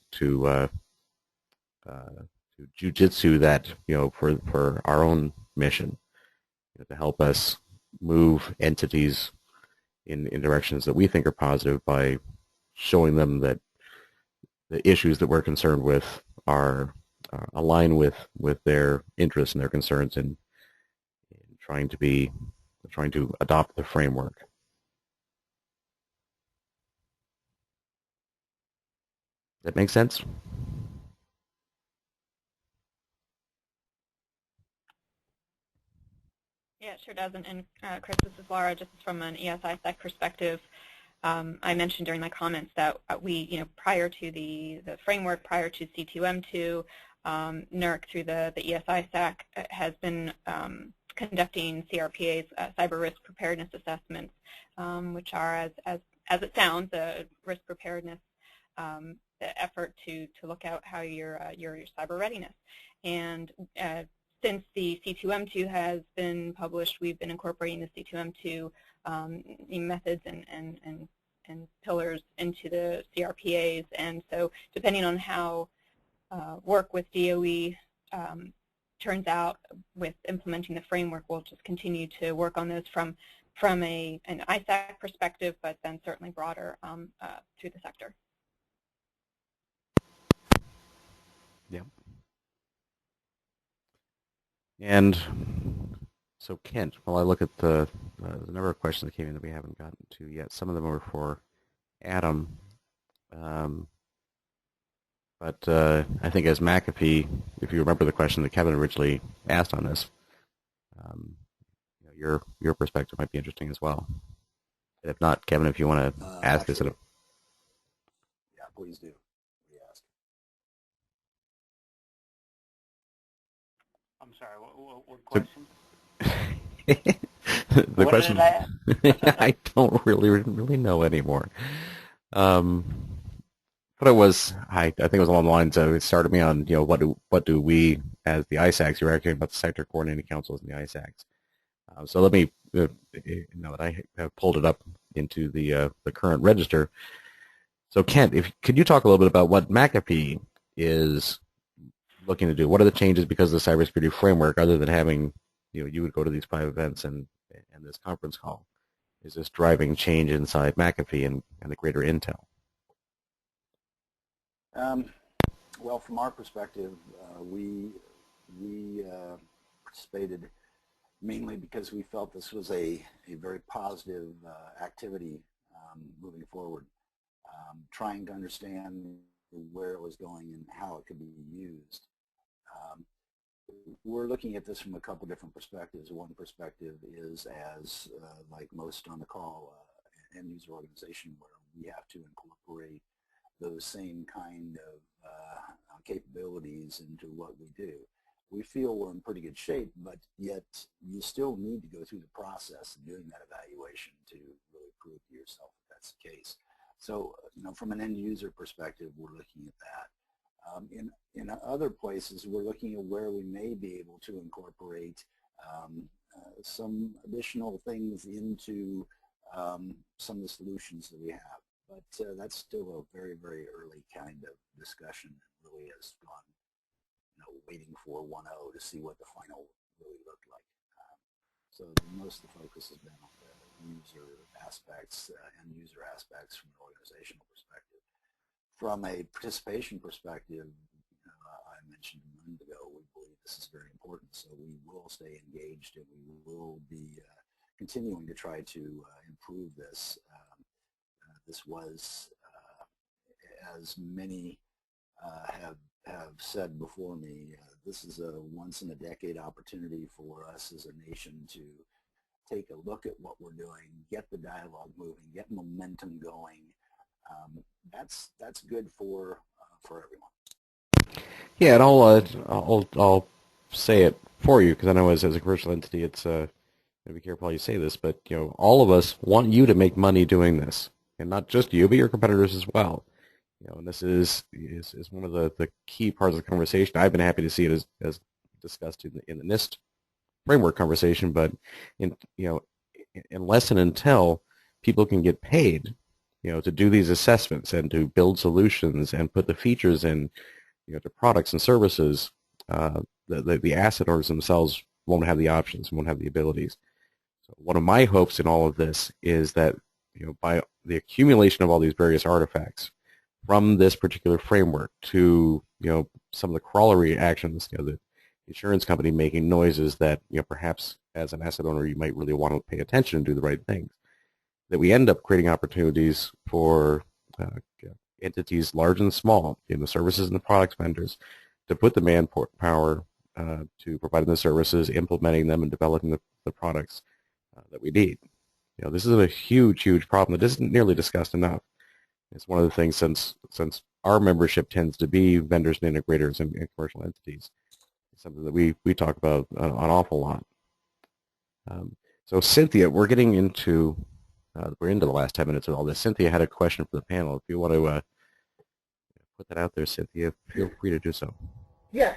jujitsu that for our own mission, to help us move entities in directions that we think are positive by showing them that the issues that we're concerned with are align with their interests and their concerns in trying to adopt the framework. That make sense? Yeah, it sure does. And Chris, this is Laura. Just from an ISAC perspective, I mentioned during my comments that we, prior to the framework, prior to C2M2, NERC through the ICS-ISAC has been conducting CRPA's cyber risk preparedness assessments, which are, as it sounds, a risk preparedness effort to look at how your cyber readiness. And since the C2M2 has been published, we've been incorporating the C2M2 methods and pillars into the CRPAs. And so depending on how work with DOE turns out with implementing the framework, we'll just continue to work on those from an ISAC perspective, but then certainly broader through the sector. Yeah. And so Kent, while I look at the number of questions that came in that we haven't gotten to yet, some of them are for Adam. But I think as McAfee, if you remember the question that Kevin originally asked on this, your perspective might be interesting as well. And if not, Kevin, if you want to ask this. Yeah, please do. I'm sorry, what question? The what question, did I ask? I don't really know anymore. But it was, I think it was along the lines of, it started me on, what do we as the ISACs, you were arguing about the sector coordinating councils and the ISACs. So let me, now that I have pulled it up into the current register. So Kent, could you talk a little bit about what McAfee is looking to do? What are the changes because of the cybersecurity framework, other than having, you would go to these 5 events and this conference call? Is this driving change inside McAfee and the greater Intel? Well, from our perspective, we participated mainly because we felt this was a very positive activity moving forward, trying to understand where it was going and how it could be used. We're looking at this from a couple different perspectives. One perspective is as, like most on the call, end user organization, where we have to incorporate those same kind of capabilities into what we do. We feel we're in pretty good shape, but yet you still need to go through the process of doing that evaluation to really prove to yourself that that's the case. So, from an end user perspective, we're looking at that. In other places, we're looking at where we may be able to incorporate some additional things into some of the solutions that we have. But that's still a very, very early kind of discussion that really has gone, waiting for 1.0 to see what the final really looked like. So most of the focus has been on the user aspects, end user aspects from an organizational perspective. From a participation perspective, I mentioned a moment ago, we believe this is very important, so we will stay engaged and we will be continuing to try to improve this. This was, as many have said before me, this is a once-in-a-decade opportunity for us as a nation to take a look at what we're doing, get the dialogue moving, get momentum going. That's good for everyone. Yeah, and I'll say it for you because I know as a commercial entity, it's be careful how you say this, but all of us want you to make money doing this, and not just you, but your competitors as well. And this is one of the key parts of the conversation. I've been happy to see it as discussed in the NIST framework conversation, but unless and until people can get paid, to do these assessments and to build solutions and put the features in, to products and services, the asset owners themselves won't have the options, won't have the abilities. So one of my hopes in all of this is that, by the accumulation of all these various artifacts from this particular framework to, some of the corollary actions, the insurance company making noises that, perhaps as an asset owner you might really want to pay attention and do the right things, that we end up creating opportunities for entities large and small, in the services and the products vendors, to put the manpower to providing the services, implementing them, and developing the products that we need. This is a huge, huge problem that isn't nearly discussed enough. It's one of the things, since our membership tends to be vendors and integrators and commercial entities, it's something that we talk about an awful lot. So Cynthia, we're getting into we're into the last 10 minutes of all this. Cynthia had a question for the panel. If you want to put that out there, Cynthia, feel free to do so. Yeah.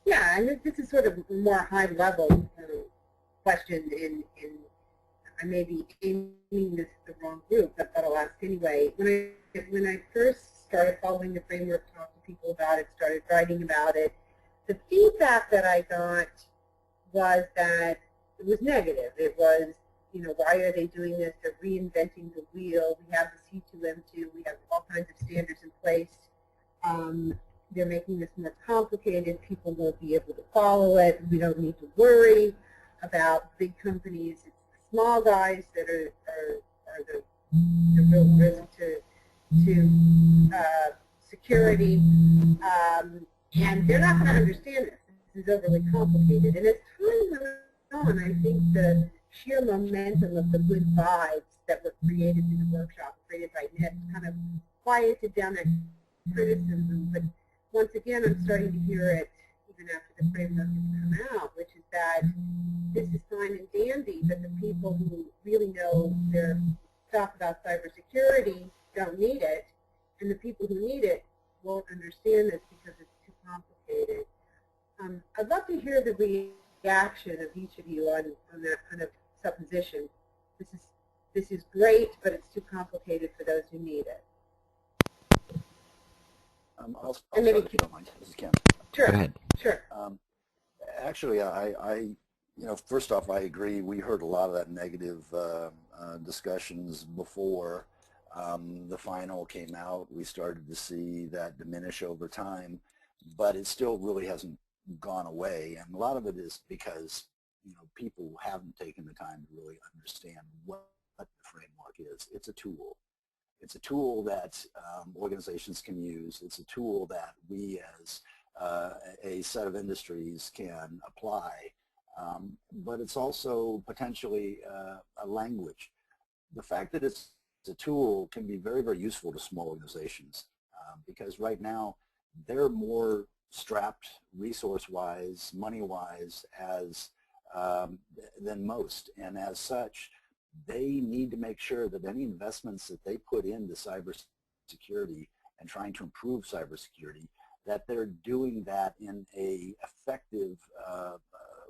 Yeah, I mean, this is sort of more high-level question, and I may be aiming this at the wrong group, but I'll ask anyway. When I first started following the framework, talked to people about it, started writing about it, the feedback that I got was that it was negative. It was, why are they doing this? They're reinventing the wheel. We have the C2M2. We have all kinds of standards in place. They're making this more complicated. People won't be able to follow it. We don't need to worry about big companies. It's the small guys that are the real risk to security. And they're not going to understand this. This is overly complicated. And as time went on, I think the sheer momentum of the good vibes that were created in the workshop, created by NIST, kind of quieted down that criticism. But once again, I'm starting to hear it even after the framework has come out, which is that this is fine and dandy, but the people who really know their stuff about cybersecurity don't need it, and the people who need it won't understand this because it's too complicated. I'd love to hear the reaction of each of you on that kind of supposition. This is great, but it's too complicated for those who need it. I'll start if you don't mind. This is Ken. Sure. Go ahead. Sure. Actually, first off, I agree. We heard a lot of that negative discussions before the final came out. We started to see that diminish over time, but it still really hasn't gone away. And a lot of it is because people haven't taken the time to really understand what the framework is. It's a tool. It's a tool that organizations can use. It's a tool that we as a set of industries can apply. But it's also potentially a language. The fact that it's a tool can be very, very useful to small organizations because right now they're more strapped resource-wise, money-wise than most. And as such, they need to make sure that any investments that they put into cybersecurity and trying to improve cybersecurity, that they're doing that in a effective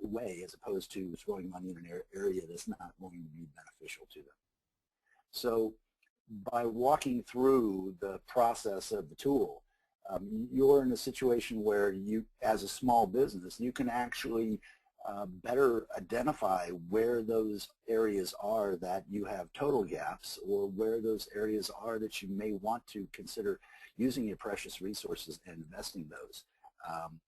way as opposed to throwing money in an area that's not going to be beneficial to them. So by walking through the process of the tool, you're in a situation where you, as a small business, you can actually better identify where those areas are that you have total gaps or where those areas are that you may want to consider using your precious resources and investing those.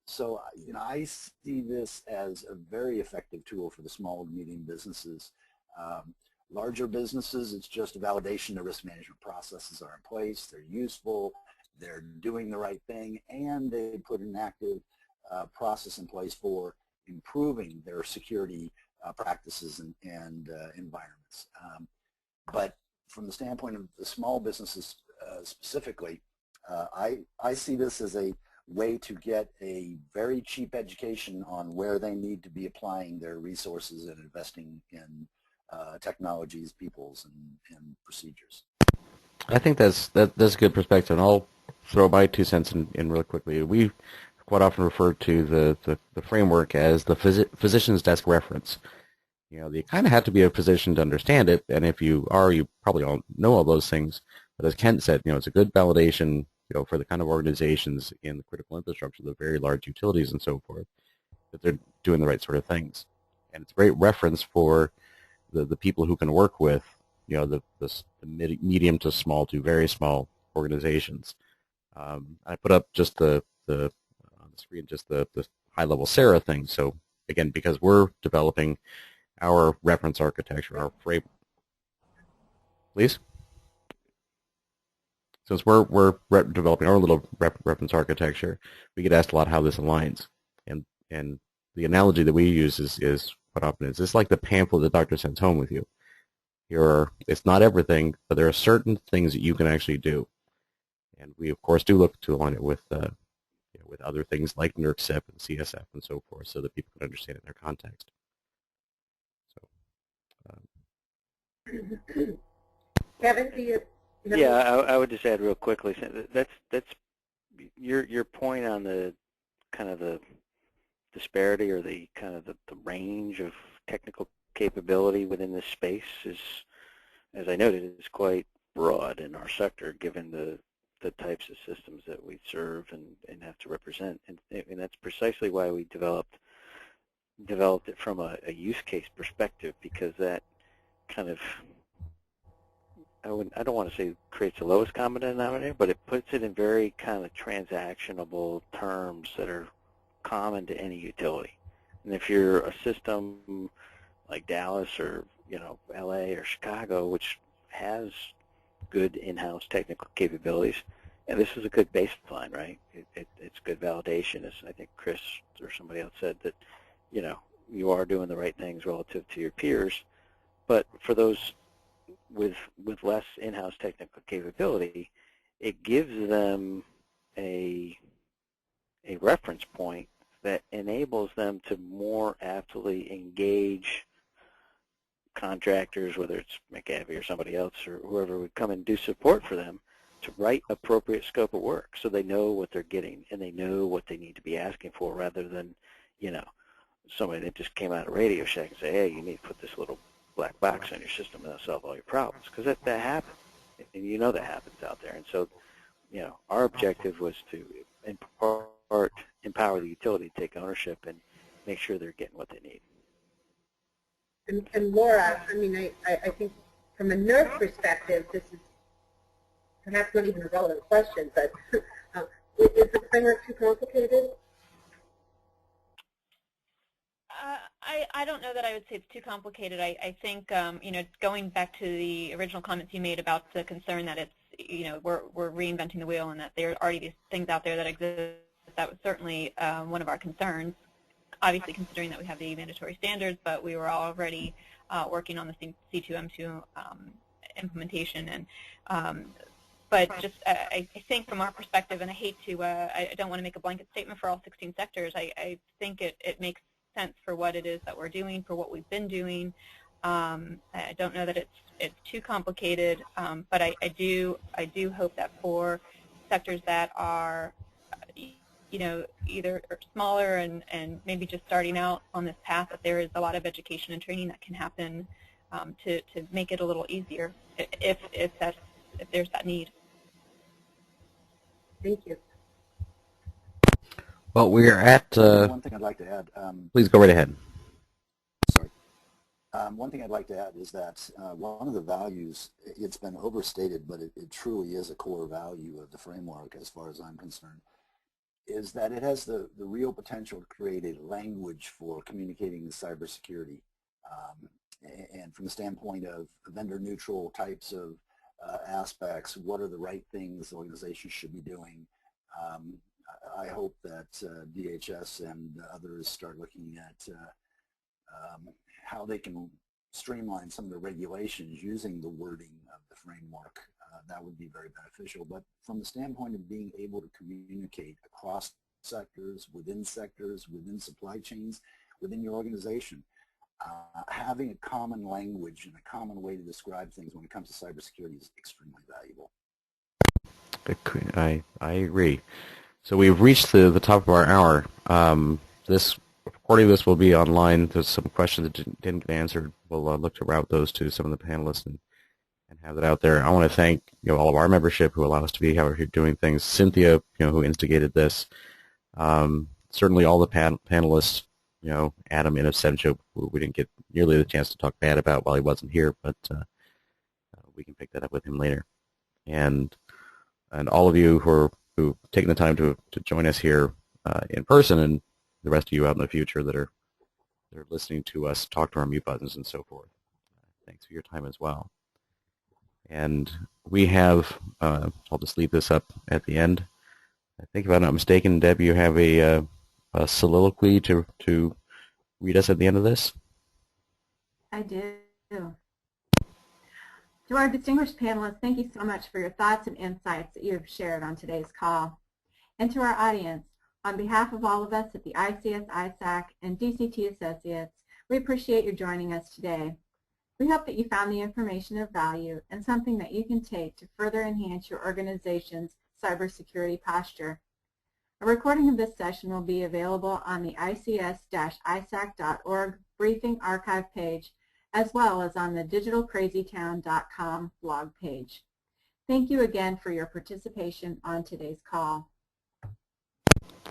So, I see this as a very effective tool for the small and medium businesses. Larger businesses, it's just a validation the risk management processes are in place, they're useful, they're doing the right thing, and they put an active process in place for improving their security practices and environments. But from the standpoint of the small businesses specifically, I see this as a way to get a very cheap education on where they need to be applying their resources and investing in technologies, peoples, and procedures. I think that's a good perspective, and I'll throw my 2 cents in real quickly. We quite often refer to the framework as the physician's desk reference. You kind of have to be a physician to understand it, and if you are, you probably all know all those things. But as Kent said, it's a good validation, for the kind of organizations in the critical infrastructure, the very large utilities and so forth, that they're doing the right sort of things. And it's a great reference for the people who can work with, the medium to small to very small organizations. I put up just on the screen just the high-level SARA thing. So again, because we're developing our reference architecture, our frame. Please. Since we're developing our little reference architecture, we get asked a lot how this aligns, and the analogy that we use is what often is it's like the pamphlet the doctor sends home with you. It's not everything, but there are certain things that you can actually do, and we of course do look to align it with other things like NERC-CIP and CSF and so forth, so that people can understand it in their context. So, Kevin, do you? Yeah, I would just add real quickly. That's your point on the kind of the disparity or the kind of the range of technical capability within this space is, as I noted, is quite broad in our sector, given the types of systems that we serve and have to represent, and that's precisely why we developed it from a use case perspective, because that kind of, I don't want to say creates the lowest common denominator, but it puts it in very kind of transactionable terms that are common to any utility. And if you're a system like Dallas or LA or Chicago, which has good in-house technical capabilities, and this is a good baseline, right? It's good validation, as I think Chris or somebody else said, that you are doing the right things relative to your peers. But for those with less in-house technical capability, it gives them a reference point that enables them to more aptly engage contractors, whether it's McAfee or somebody else or whoever would come and do support for them, to write appropriate scope of work so they know what they're getting and they know what they need to be asking for, rather than somebody that just came out of Radio Shack and say, hey, you need to put this little black box on your system and that'll solve all your problems, because that happens, and that happens out there. And so, our objective was to in part empower the utility to take ownership and make sure they're getting what they need. And Laura, I think from a NERC perspective, this is perhaps not even a relevant question, but is the framework too complicated? I don't know that I would say it's too complicated. I think, going back to the original comments you made about the concern that it's, we're reinventing the wheel and that there are already these things out there that exist, that was certainly one of our concerns, obviously considering that we have the mandatory standards, but we were already working on the C2M2 implementation. But just, I think from our perspective, and I hate to, I don't want to make a blanket statement for all 16 sectors, I think it makes sense for what it is that we're doing, for what we've been doing. I don't know that it's too complicated, but I do hope that for sectors that are, either smaller and maybe just starting out on this path, that there is a lot of education and training that can happen to make it a little easier if there's that need. Thank you. Well, we're at... one thing I'd like to add... please go right ahead. Sorry. One thing I'd like to add is that one of the values, it's been overstated, but it truly is a core value of the framework as far as I'm concerned, is that it has the real potential to create a language for communicating the cybersecurity. And from the standpoint of vendor-neutral types of aspects. What are the right things the organization should be doing? I hope that DHS and others start looking at how they can streamline some of the regulations using the wording of the framework. That would be very beneficial. But from the standpoint of being able to communicate across sectors, within supply chains, within your organization, having a common language and a common way to describe things when it comes to cybersecurity is extremely valuable. I agree. So we've reached the top of our hour. This recording of this will be online. There's some questions that didn't get answered. We'll look to route those to some of the panelists and have that out there. I want to thank all of our membership who allow us to be out here doing things. Cynthia, who instigated this. Certainly all the panelists. Adam in Absentia, we didn't get nearly the chance to talk bad about while he wasn't here, but we can pick that up with him later. And all of you who've taken the time to join us here in person, and the rest of you out in the future that are listening to us talk to our mute buttons and so forth. Thanks for your time as well. And we have, I'll just leave this up at the end. I think if I'm not mistaken, Deb, you have a soliloquy to read us at the end of this? I do. To our distinguished panelists, thank you so much for your thoughts and insights that you have shared on today's call. And to our audience, on behalf of all of us at the ICS-ISAC and DCT Associates, we appreciate you joining us today. We hope that you found the information of value and something that you can take to further enhance your organization's cybersecurity posture. A recording of this session will be available on the ICS-ISAC.org briefing archive page, as well as on the digitalcrazytown.com blog page. Thank you again for your participation on today's call.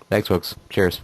Thanks, folks. Cheers.